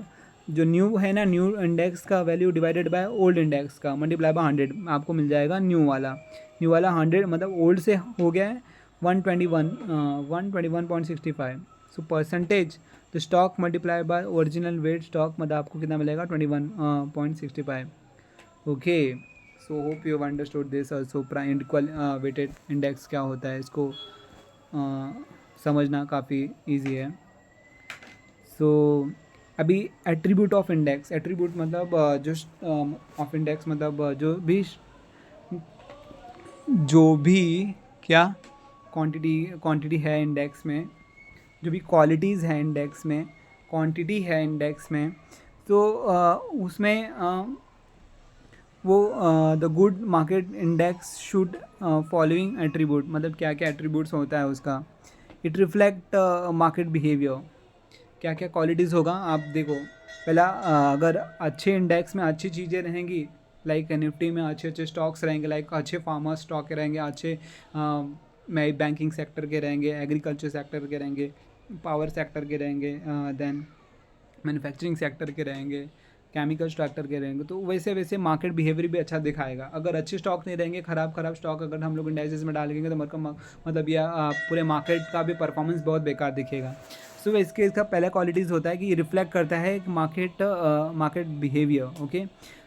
जो न्यू है ना, न्यू इंडेक्स का value divided by old index का मल्टीप्लाई बाय 100 आपको मिल जाएगा न्यू वाला। 100 मतलब ओल्ड से हो गया है 121.65। सो परसेंटेज तो stock multiply by original weight stock मतलब आपको कितना मिलेगा 21.65। Okay, so hope you have understood this also. Prime equal weighted index क्या होता है इसको समझना काफ़ी ईजी है। सो अभी एट्रीब्यूट ऑफ इंडेक्स, एट्रीब्यूट मतलब जो ऑफ इंडेक्स मतलब जो भी क्या क्वांटिटी है इंडेक्स में, जो भी क्वालिटीज़ हैं इंडेक्स में, क्वांटिटी है इंडेक्स में, तो उसमें वो the good market index should following attribute मतलब क्या क्या एट्रीब्यूट्स होता है उसका। इट रिफ्लेक्ट मार्केट बिहेवियर, क्या क्या क्वालिटीज़ होगा आप देखो। पहला अगर अच्छे इंडेक्स में अच्छी चीज़ें रहेंगी, लाइक निफ्टी में अच्छे अच्छे स्टॉक्स रहेंगे, लाइक अच्छे फार्मर स्टॉक के रहेंगे, अच्छे बैंकिंग सेक्टर के रहेंगे, एग्रीकल्चर सेक्टर के रहेंगे, पावर सेक्टर के रहेंगे, देन मैन्युफैक्चरिंग सेक्टर के रहेंगे, केमिकल सेक्टर के रहेंगे, तो वैसे वैसे मार्केट बिहेवियर भी अच्छा दिखाएगा। अगर अच्छे स्टॉक नहीं रहेंगे, खराब स्टॉक अगर हम लोग इंडाइसेस में डालेंगे तो मतलब यह पूरे मार्केट का भी परफॉर्मेंस बहुत बेकार दिखेगा। सो इसका पहला क्वालिटीज़ होता है कि ये रिफ्लेक्ट करता है मार्केट बिहेवियर। ओके,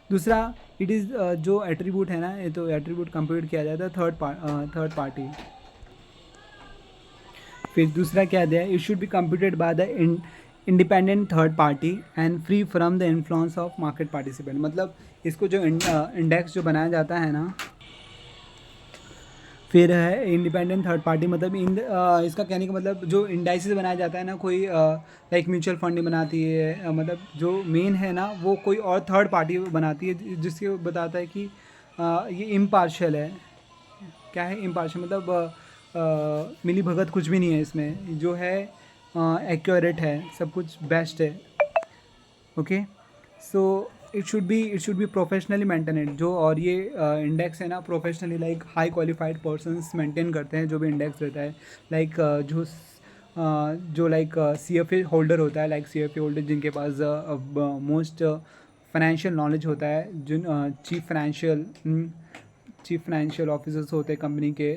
दूसरा इट इज़ जो एट्रीब्यूट है ना, ये तो एट्रीब्यूट कंप्यूट किया जाता है थर्ड पार्टी। फिर दूसरा क्या दिया है, it should be computed by the independent third party and free from the influence of market participant. मतलब इसको जो इंडेक्स जो बनाया जाता है ना, फिर है इंडिपेंडेंट थर्ड पार्टी मतलब इसका कहने का मतलब जो इंडाइसेस बनाया जाता है ना, कोई लाइक म्यूचुअल फंड नहीं बनाती है, मतलब जो मेन है ना वो कोई और थर्ड पार्टी बनाती है, जिसके बताता है कि ये इम्पार्शियल है। क्या है इम्पार्शियल मतलब मिली भगत कुछ भी नहीं है इसमें, जो है एक्यूरेट है, सब कुछ बेस्ट है। Okay, so it should be professionally maintained जो, और ये इंडेक्स है ना professionally like high qualified persons maintain करते हैं जो भी इंडेक्स रहता है। लाइक जो लाइक CFA होल्डर होता है, लाइक CFA होल्डर जिनके पास मोस्ट फाइनेंशियल नॉलेज होता है, जिन चीफ फाइनेंशियल ऑफिसर्स होते हैं कंपनी के,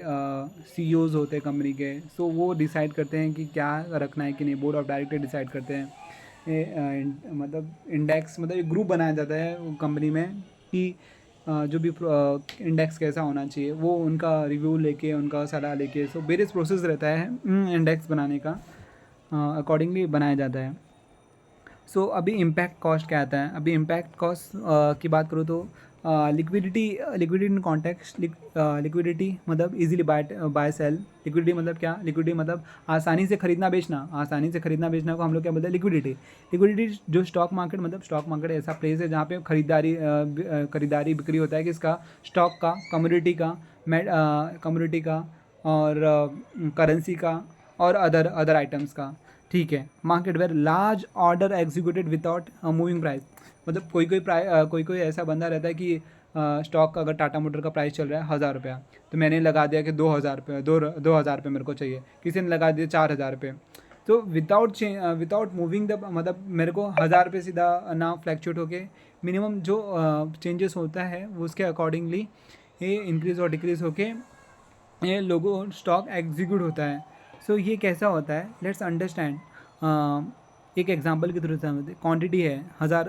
CEOs होते हैं कंपनी के। सो वो डिसाइड करते हैं कि क्या रखना है कि नहीं, बोर्ड ऑफ डायरेक्टर डिसाइड करते हैं। मतलब इंडेक्स मतलब एक ग्रुप बनाया जाता है कंपनी में कि जो भी इंडेक्स कैसा होना चाहिए वो उनका रिव्यू लेके, उनका सलाह लेके, सो वेरियस प्रोसेस रहता है इंडेक्स बनाने का, अकॉर्डिंगली बनाया जाता है। सो अभी इम्पैक्ट कॉस्ट क्या आता है। अभी इम्पैक्ट कॉस्ट की बात करूँ तो लिक्विडिटी इन कॉन्टेक्स्ट, लिक्विडिटी मतलब इजीली बाय सेल। लिक्विडिटी मतलब क्या, लिक्विडिटी मतलब आसानी से खरीदना बेचना, आसानी से खरीदना बेचना को हम लोग क्या बोलते हैं लिक्विडिटी। जो स्टॉक मार्केट मतलब स्टॉक मार्केट ऐसा प्लेस है जहाँ पे खरीदारी बिक्री होता है किसका, स्टॉक का, कम्युनिटी का और करेंसी का और अदर आइटम्स का। ठीक है, market where large order executed without moving price. मतलब कोई ऐसा बंदा रहता है कि स्टॉक का अगर टाटा मोटर का प्राइस चल रहा है 1,000 रुपया, तो मैंने लगा दिया कि 2,000 रुपये, 2,000 रुपये मेरे को चाहिए, किसी ने लगा दिया 4,000 रुपये। तो विदाउट मूविंग द मतलब मेरे को 1,000 रुपये सीधा ना फ्लैक्चुएट होके मिनिमम जो चेंजेस होता है वो उसके अकॉर्डिंगली ये इंक्रीज़ और डिक्रीज़ होके ये लोगों स्टॉक एग्जीक्यूट होता है। सो ये कैसा होता है, लेट्स अंडरस्टैंड। एक एग्जांपल के थ्रू समझते। क्वांटिटी है 1,000,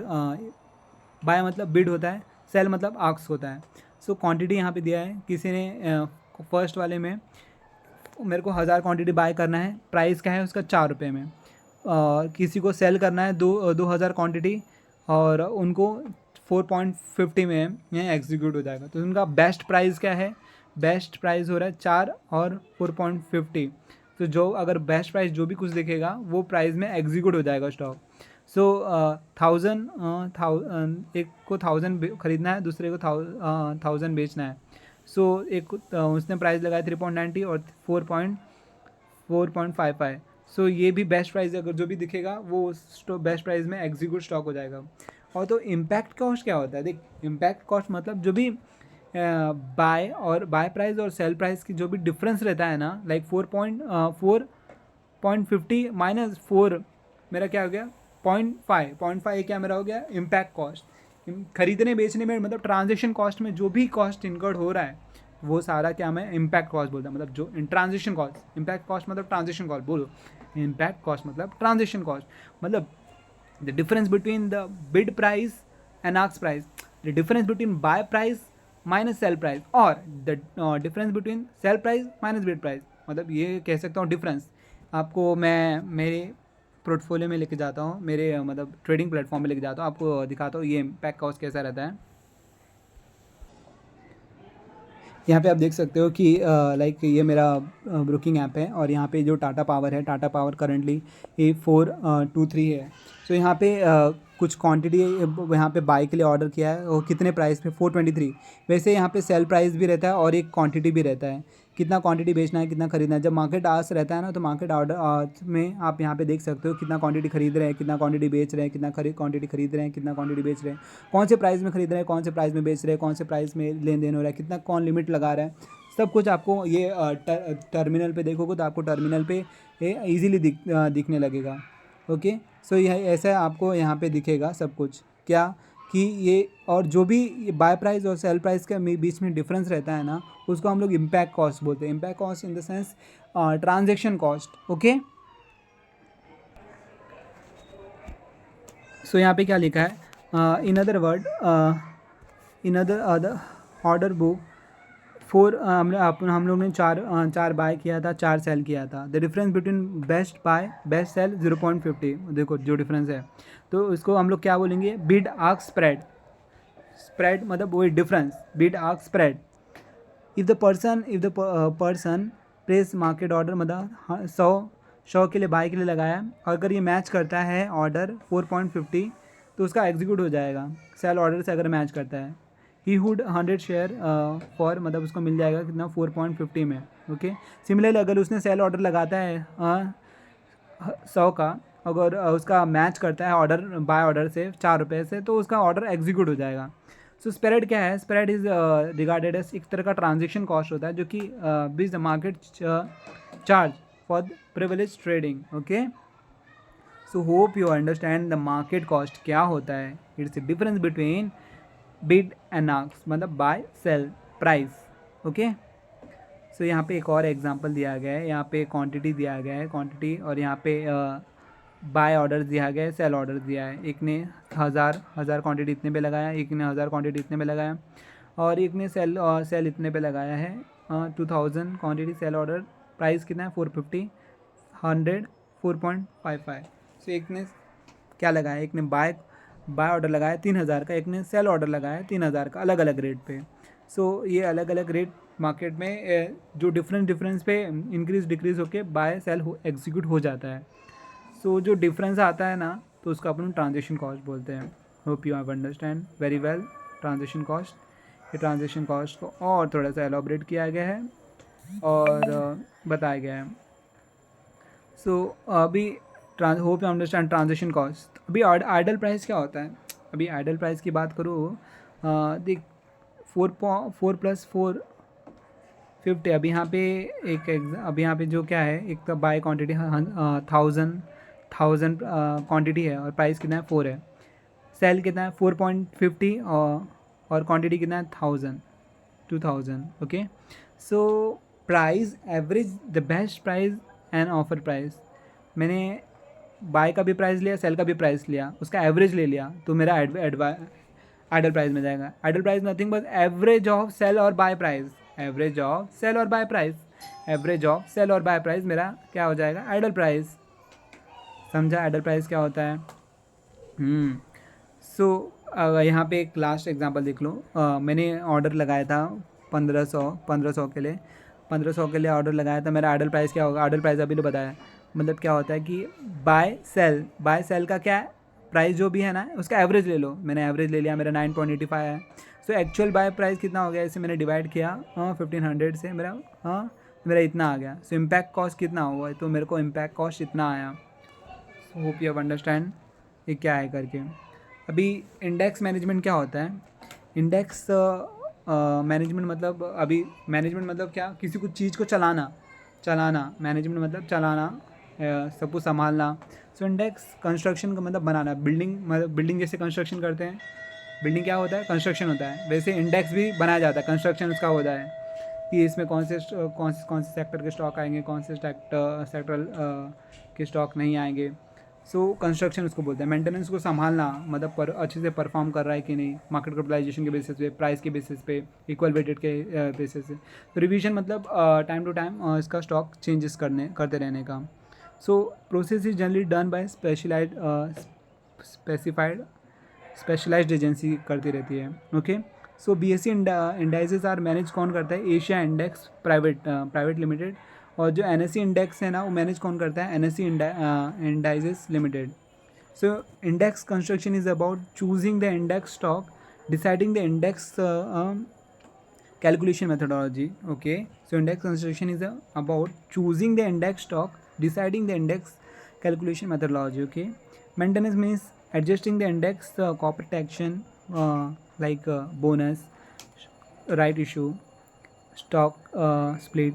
बाय मतलब बिड होता है, सेल मतलब आस्क होता है। सो क्वांटिटी यहाँ पे दिया है, किसी ने फर्स्ट वाले में मेरे को 1,000 क्वांटिटी बाय करना है, प्राइस क्या है उसका 4 रुपये में। किसी को सेल करना है 2,000 क्वांटिटी और उनको 4.50 में एग्जीक्यूट हो जाएगा। तो उनका बेस्ट प्राइस क्या है, बेस्ट प्राइस हो रहा है 4 और 4.50। तो जो अगर बेस्ट प्राइस जो भी कुछ दिखेगा वो प्राइस में एग्जीक्यूट हो जाएगा स्टॉक। सो 1,000 एक को 1,000 खरीदना है, दूसरे को 1,000 बेचना है। सो एक उसने प्राइस लगाया 3.90 और 4.55। सो ये भी बेस्ट प्राइस अगर जो भी दिखेगा वो बेस्ट प्राइस में एग्जीक्यूट स्टॉक हो जाएगा। और तो इम्पैक्ट कॉस्ट क्या होता है, देख इम्पैक्ट कॉस्ट मतलब जो भी बाय प्राइस और सेल प्राइस की जो भी डिफरेंस रहता है ना, लाइक 4.50 माइनस 4 मेरा क्या हो गया 0.5 क्या मेरा हो गया इम्पैक्ट कॉस्ट। खरीदने बेचने में मतलब ट्रांजेक्शन कॉस्ट में जो भी कॉस्ट इनकर्ड हो रहा है वो सारा क्या मैं इम्पैक्ट कॉस्ट बोलता हूँ। मतलब जो ट्रांजेक्शन कॉस्ट, इम्पैक्ट कॉस्ट मतलब ट्रांजेक्शन कॉस्ट, बोलो इम्पैक्ट कॉस्ट मतलब ट्रांजेक्शन कॉस्ट, मतलब the difference between the bid price and ask price, the difference between buy price minus sell price, और the difference between sell price minus bid price. मतलब ये कह सकता हूँ difference आपको मैं मेरे पोर्टफोलियो में लेके जाता हूँ, मेरे मतलब ट्रेडिंग प्लेटफॉर्म में लेके जाता हूँ, आपको दिखाता हूँ ये इम्पैक्ट कॉस्ट कैसा रहता है। यहाँ पे आप देख सकते हो कि लाइक ये मेरा ब्रोकिंग ऐप है और यहाँ पे जो टाटा पावर है, टाटा पावर करंटली ये 423 है। सो यहाँ पे कुछ क्वांटिटी यहाँ पे बाई के लिए ऑर्डर किया है और कितने प्राइस पे 423। वैसे यहाँ पे सेल प्राइस भी रहता है और एक क्वांटिटी भी रहता है, कितना क्वांटिटी बेचना है कितना खरीदना है। जब मार्केट आस रहता है ना तो मार्केट ऑर्डर में आप यहाँ पे देख सकते हो कितना क्वांटिटी खरीद रहे हैं, कितना क्वांटिटी बेच रहे हैं, कितना क्वांटिटी खरीद रहे हैं, कितना क्वांटिटी बेच रहे हैं, कौन से प्राइस में खरीद रहे हैं, कौन से प्राइस में बेच रहे हैं, कौन से प्राइस में लेन देन हो रहा है, कितना कौन लिमिट लगा रहा है, सब कुछ आपको ये टर्मिनल पे देखोगे तो आपको टर्मिनल पे ये ईजिली दिखने लगेगा। ओके, सो यह ऐसा आपको यहाँ पे दिखेगा सब कुछ क्या कि ये, और जो भी बाय प्राइस और सेल प्राइस के बीच में डिफरेंस रहता है ना उसको हम लोग इम्पैक्ट कॉस्ट बोलते हैं। Impact cost in the sense transaction cost. Okay, so यहाँ पे क्या लिखा है, in other word in other order book हम लोग ने चार बाय किया था, 4 सेल किया था। The difference between best buy best sell 0.50, देखो जो डिफरेंस है तो इसको हम लोग क्या बोलेंगे, बिड आस्क स्प्रेड। स्प्रेड मतलब वही difference, bid ask spread. If the person place market order, मतलब 100 के लिए बाय के लिए लगाया, और अगर ये मैच करता है ऑर्डर 4.50 तो उसका एग्जीक्यूट हो जाएगा सेल ऑर्डर से अगर मैच करता है। ही हुड 100 शेयर फॉर, मतलब उसको मिल जाएगा कितना 4.50 में। ओके, सिमिलरली अगर उसने सेल ऑर्डर लगाता है 100 का, अगर उसका मैच करता है ऑर्डर बाय ऑर्डर से 4 रुपये से तो उसका ऑर्डर एग्जीक्यूट हो जाएगा। सो स्प्रेड क्या है, स्प्रेड इज़ रिगार्डेड एज एक तरह का ट्रांजेक्शन कॉस्ट होता है जो कि बीच the market charge for privilege trading. Okay, so hope you understand the market cost क्या होता है। It's difference between bid and ask, मतलब buy sell price. Okay, so यहाँ पे एक और एग्जांपल दिया गया है, यहाँ पे क्वांटिटी दिया गया है क्वांटिटी, और यहाँ पे बाय ऑर्डर दिया गया है, सेल ऑर्डर दिया है। एक ने हज़ार क्वांटिटी इतने पे लगाया, एक ने 1000 क्वांटिटी इतने पे लगाया, और एक ने सेल इतने पे लगाया है 2000 क्वांटिटी सेल ऑर्डर, प्राइस कितना है 450, 100 4.55। सो एक ने क्या लगाया, एक ने बाय ऑर्डर लगाया 3000 का, एक ने सेल ऑर्डर लगाया 3000 का, अलग अलग रेट पे। सो ये अलग अलग रेट मार्केट में जो डिफरेंस पे इंक्रीज डिक्रीज होके बाय सेल एग्जीक्यूट हो जाता है। सो जो डिफरेंस आता है ना तो उसको अपन ट्रांजेक्शन कॉस्ट बोलते हैं। Hope you have understand very well transaction cost. ये ट्रांजेक्शन कॉस्ट को और थोड़ा सा एलोबरेट किया गया है और बताया गया है। सो अभी hope you understand transaction cost. अभी आइडल प्राइस क्या होता है, अभी आइडल प्राइस की बात करूँ, देख 4 + 4 50। अभी यहाँ पे अभी यहाँ पे जो क्या है, एक तो बाय क्वांटिटी 1000 क्वांटिटी है और प्राइस कितना है 4 है। सेल कितना है 4.50 और क्वांटिटी कितना है 2000। Okay, so price average the best price and offer price. मैंने बाय का भी प्राइस लिया, सेल का भी प्राइस लिया, उसका एवरेज ले लिया तो मेरा आइडल प्राइस में जाएगा। Ideal price nothing but average of sell और buy price, average of sell और buy price, average of sell और बाय प्राइस मेरा क्या हो जाएगा आइडल प्राइस। समझा आइडल प्राइस क्या होता है। सो यहाँ पे एक लास्ट एग्जांपल देख लो। मैंने ऑर्डर लगाया था 1500 के लिए, 1500 के लिए ऑर्डर लगाया था। मेरा आइडल प्राइस क्या होगा, आइडल प्राइस अभी तो बताया, मतलब क्या होता है कि बाय सेल का क्या है प्राइस जो भी है ना उसका एवरेज ले लो। मैंने एवरेज ले लिया, मेरा 9.85 है। सो एक्चुअल बाय प्राइस कितना हो गया, इसे मैंने डिवाइड किया 1500 से, मेरा मेरा इतना आ गया। सो इम्पैक्ट कॉस्ट कितना हुआ, तो मेरे को इम्पैक्ट कॉस्ट इतना आया। सो होप यू अंडरस्टैंड ये क्या है करके। अभी इंडेक्स मैनेजमेंट क्या होता है? इंडेक्स मैनेजमेंट मतलब, अभी मैनेजमेंट मतलब क्या, किसी को चीज़ को चलाना मैनेजमेंट मतलब चलाना, सब कुछ संभालना। सो इंडेक्स कंस्ट्रक्शन का मतलब बनाना, मतलब बिल्डिंग जैसे कंस्ट्रक्शन करते हैं, बिल्डिंग क्या होता है, कंस्ट्रक्शन होता है, वैसे इंडेक्स भी बनाया जाता है, कंस्ट्रक्शन उसका होता है कि इसमें कौन से सेक्टर के स्टॉक आएंगे, कौन से सेक्टर के स्टॉक नहीं आएंगे। सो कंस्ट्रक्शन उसको बोलते हैं। मेंटेनेंस को संभालना मतलब अच्छे से परफॉर्म कर रहा है कि नहीं, मार्केट कैपिटलाइजेशन के बेसिस पे, प्राइस के बेसिस पे, इक्वल वेटेड के बेसिस पे। तो रिवीजन मतलब टाइम टू टाइम इसका स्टॉक चेंजेस करते रहने का। So process is generally done by specialised agency करती रहती है। Okay. So BSE indices are manage कौन करता है? Asia index private limited. और जो NSE इंडेक्स है ना, वो मैनेज कौन करता है? NSE indices limited. So index construction is about choosing the index stock, deciding the index calculation methodology. Okay, so index construction is about choosing the index stock, deciding the index calculation methodology. Okay, maintenance means adjusting the index corporate action, like bonus, right issue, stock split,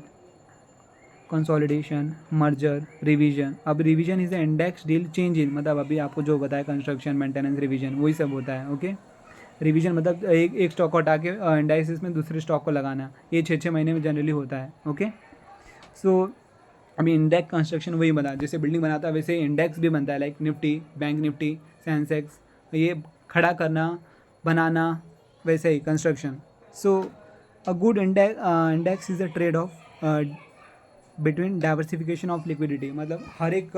consolidation, merger, revision. अब revision is the index deal change in, मतलब अभी आपको जो बताया construction, maintenance, revision, वही सब होता है। ओके। रिवीजन मतलब एक स्टॉक को हटा के इंडाइसिस में दूसरे स्टॉक को लगाना, ये 6 महीने में जनरली होता है। ओके। सो अभी इंडेक्स कंस्ट्रक्शन वही बना, जैसे बिल्डिंग बनाता है वैसे इंडेक्स भी बनता है, लाइक निफ्टी, बैंक निफ्टी, सेंसेक्स, ये खड़ा करना, बनाना, वैसे ही construction. So a good index is a trade off between diversification of liquidity, मतलब हर एक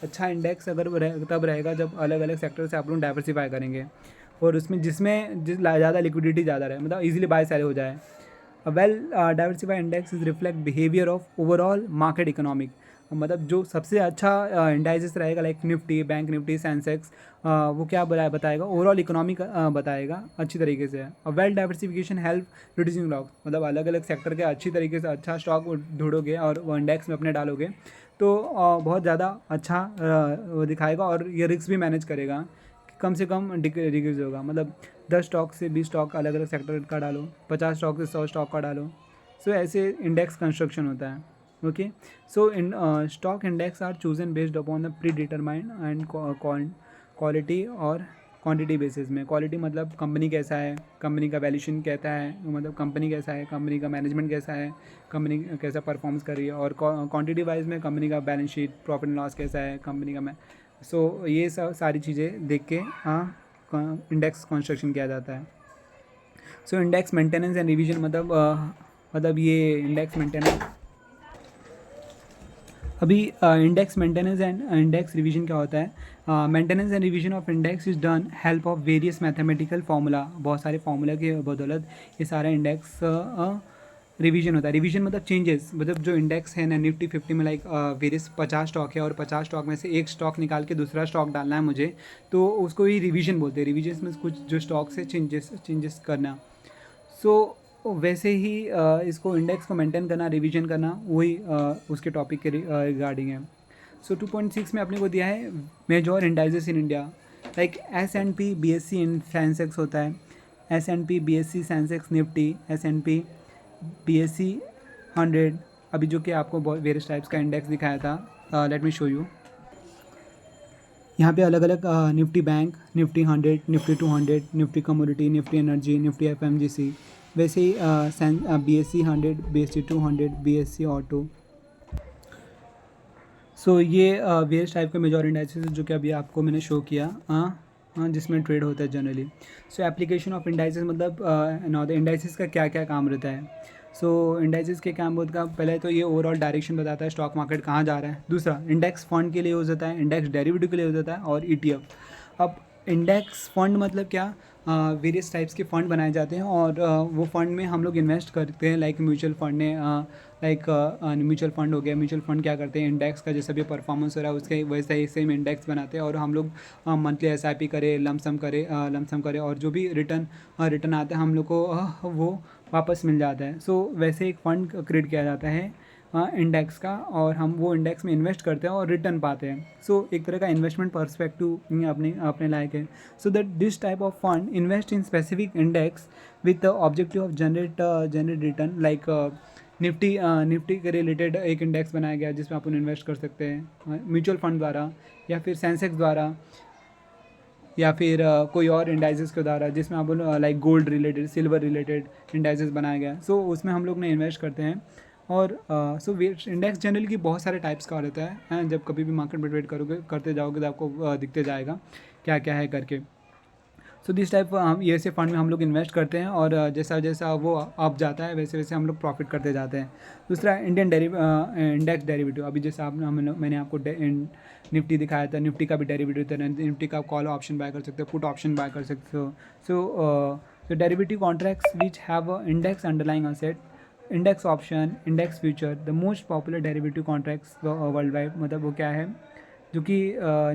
अच्छा इंडेक्स अगर तब रहेगा जब अलग अलग सेक्टर से आप लोग डाइवर्सिफाई करेंगे, और उसमें जिसमें ज़्यादा लिक्विडिटी ज़्यादा रहे, मतलब इजीली बाय सेल हो जाए। A well diversified index is reflect behaviour of overall market economic, मतलब जो सबसे अच्छा इंडाइसेस रहेगा, like Nifty, bank Nifty, Sensex, वो क्या बताएगा, ओवरऑल इकोनॉमी बताएगा अच्छी तरीके से। Well diversification help reducing loss, मतलब अलग अलग सेक्टर के अच्छी तरीके से अच्छा स्टॉक ढूंढोगे और वो इंडेक्स में अपने डालोगे तो बहुत ज़्यादा अच्छा वो दिखाएगा, और ये रिस्क भी मैनेज करेगा, कम से कम डिक्रीज होगा। मतलब 10 स्टॉक से 20 स्टॉक अलग अलग सेक्टर का डालो, 50 स्टॉक से 100 स्टॉक का डालो। सो ऐसे इंडेक्स कंस्ट्रक्शन होता है। Okay. So in stock index are chosen based upon the pre determined and quality और क्वांटिटी बेसिस में। क्वालिटी मतलब कंपनी कैसा है, कंपनी का वैल्यूशन कहता है, मतलब कंपनी कैसा है, कंपनी का मैनेजमेंट कैसा है, कंपनी कैसा परफॉर्मेंस कर रही है, और क्वांटिटी वाइज में कंपनी का balance sheet, profit and loss कैसा है कंपनी का। सो ये सब सारी चीज़ें देख के इंडेक्स कंस्ट्रक्शन किया जाता है। So index maintenance and revision मतलब ये इंडेक्स मेंटेनेंस, अभी index maintenance and index revision क्या होता है? Maintenance and revision of index is done help of various mathematical formula, बहुत सारे फार्मूला के बदौलत ये सारा इंडेक्स रिवीजन होता है। रिवीजन मतलब चेंजेस, मतलब जो इंडेक्स है ना निफ्टी 50 में, लाइक वेरियस 50 स्टॉक है और 50 स्टॉक में से एक स्टॉक निकाल के दूसरा स्टॉक डालना है मुझे, तो उसको ही रिवीजन बोलते हैं। रिवीजन में कुछ जो स्टॉक से चेंजेस करना। सो वैसे ही इसको इंडेक्स को मेंटेन करना, रिवीजन करना, वही उसके टॉपिक के रिगार्डिंग है। सो 2.6 में अपने को दिया है major indices in India, like S&P BSE in Sensex होता है, S&P BSE Sensex Nifty, S&P BSE 100, अभी जो कि आपको बहुत वेरियस टाइप्स का इंडेक्स दिखाया था। Let me show you. यहाँ पे अलग अलग Nifty bank, Nifty 100, Nifty 200, Nifty commodity, Nifty energy, Nifty FMGC, वैसे ही BSE 100, BSE 200, BSE ऑटो। सो ये वेरियस टाइप के मेजर इंडाइसेस जो कि अभी आपको मैंने शो किया, जिसमें ट्रेड होता है generally. So application of indices मतलब नौ द इंडाइसेस का क्या क्या काम रहता है। सो इंडाइसेस के काम बहुत का, पहले तो ये ओवरऑल डायरेक्शन बताता है स्टॉक मार्केट कहाँ जा रहा है। दूसरा, इंडेक्स फंड के लिए यूज़ होता है, इंडेक्स डेरिवेटिव के लिए यूज़ होता है, और ETF। अब इंडेक्स फंड मतलब क्या, वेरियस टाइप्स के फ़ंड बनाए जाते हैं और वो फंड में हम लोग इन्वेस्ट करते हैं, लाइक म्यूचुअल फंड ने, लाइक म्यूचुअल फंड हो गया। म्यूचुअल फंड क्या करते हैं, इंडेक्स का जैसा भी परफॉर्मेंस हो रहा है उसके वैसा ही सेम इंडेक्स बनाते हैं, और हम लोग मंथली SIP करें, लमसम करें, और जो भी रिटर्न आता है हम लोग को वो वापस मिल जाता है। सो वैसे एक फ़ंड क्रिएट किया जाता है इंडेक्स का, और हम वो इंडेक्स में इन्वेस्ट करते हैं और रिटर्न पाते हैं। सो एक तरह का इन्वेस्टमेंट पर्सपेक्टिव अपने अपने लायक है। So that this type of fund invest in specific index with the objective of generate return. Like Nifty के रिलेटेड एक इंडेक्स बनाया गया जिसमें आप इन्वेस्ट कर सकते हैं म्यूचुअल फंड द्वारा, या फिर सेंसेक्स द्वारा, या फिर कोई और इंडाइसेस के द्वारा, जिसमें आप like gold related, silver related indices बनाया गया। सो उसमें हम लोग ने इन्वेस्ट करते हैं। और सो इंडेक्स जनरली की बहुत सारे टाइप्स का रहता है जब कभी भी मार्केट में ट्रेड करोगे करते जाओगे तो आपको दिखते जाएगा क्या क्या है करके। सो दिस टाइप हम ये से फंड में हम लोग इन्वेस्ट करते हैं, और जैसा जैसा वो अप जाता है वैसे वैसे हम लोग प्रॉफिट करते जाते हैं। दूसरा इंडेक्स डेरिवेटिव। अभी जैसे मैंने आपको निफ्टी दिखाया था, निफ्टी का भी डेरिवेटिव था। निफ्टी का कॉल ऑप्शन बाय कर सकते हो, पुट ऑप्शन बाय कर सकते हो। So derivative contracts which have index underlying asset, index option, index future, the most popular derivative contracts world wide. मतलब वो क्या है जो कि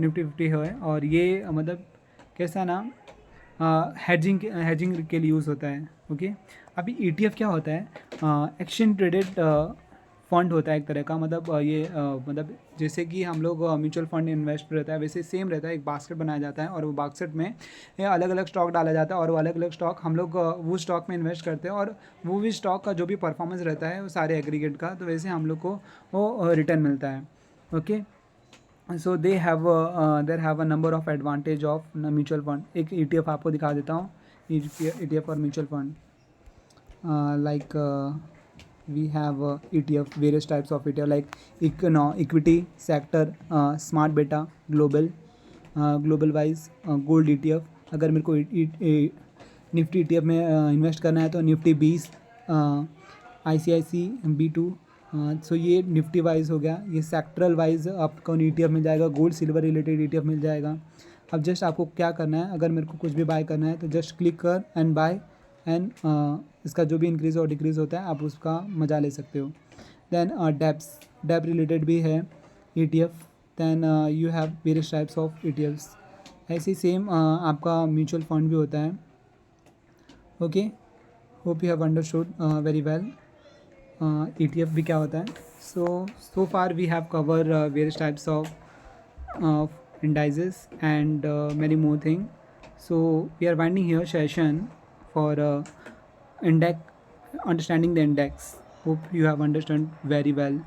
निफ्टी 50 है, और ये मतलब कैसा ना हेजिंग के लिए यूज़ होता है। ओके, अभी ETF क्या होता है? एक्सचेंज ट्रेडेड फंड होता है एक तरह का। मतलब ये मतलब जैसे कि हम लोग म्यूचुअल फंड इन्वेस्ट रहता है वैसे सेम रहता है। एक बास्केट बनाया जाता है और वो बास्केट में अलग अलग स्टॉक डाला जाता है, और वो अलग अलग स्टॉक हम लोग वो स्टॉक में इन्वेस्ट करते हैं, और वो भी स्टॉक का जो भी परफॉर्मेंस रहता है वो सारे एग्रीगेट का, तो वैसे हम लोग को वो रिटर्न मिलता है। Okay, so they have a number of advantage of mutual fund. एक ETF आपको दिखा देता हूँ, ETF और mutual fund. Like we have ETF, various types of ETF like equity sector, smart beta, global wise, gold ETF। अगर मेरे को Nifty ETF में इन्वेस्ट करना है तो निफ्टी 20, ICIC B2। सो ये निफ्टी वाइज हो गया। ये सेक्टरल वाइज आपको ETF मिल जाएगा, गोल्ड सिल्वर रिलेटेड ETF मिल जाएगा। अब जस्ट आपको क्या करना है, अगर मेरे को कुछ भी बाय करना है तो जस्ट क्लिक कर एंड बाय, एंड इसका जो भी इंक्रीज़ और डिक्रीज़ होता है आप उसका मज़ा ले सकते हो। दैन डेप रिलेटेड भी है ETF। Then you have various types of ETFs। ऐसे ही सेम आपका म्यूचुअल फंड भी होता है। Okay, hope you have understood very well ETF भी क्या होता है। So far we have cover various types of indices and many more things. So we are winding here session for index, understanding the index. Hope you have understood very well.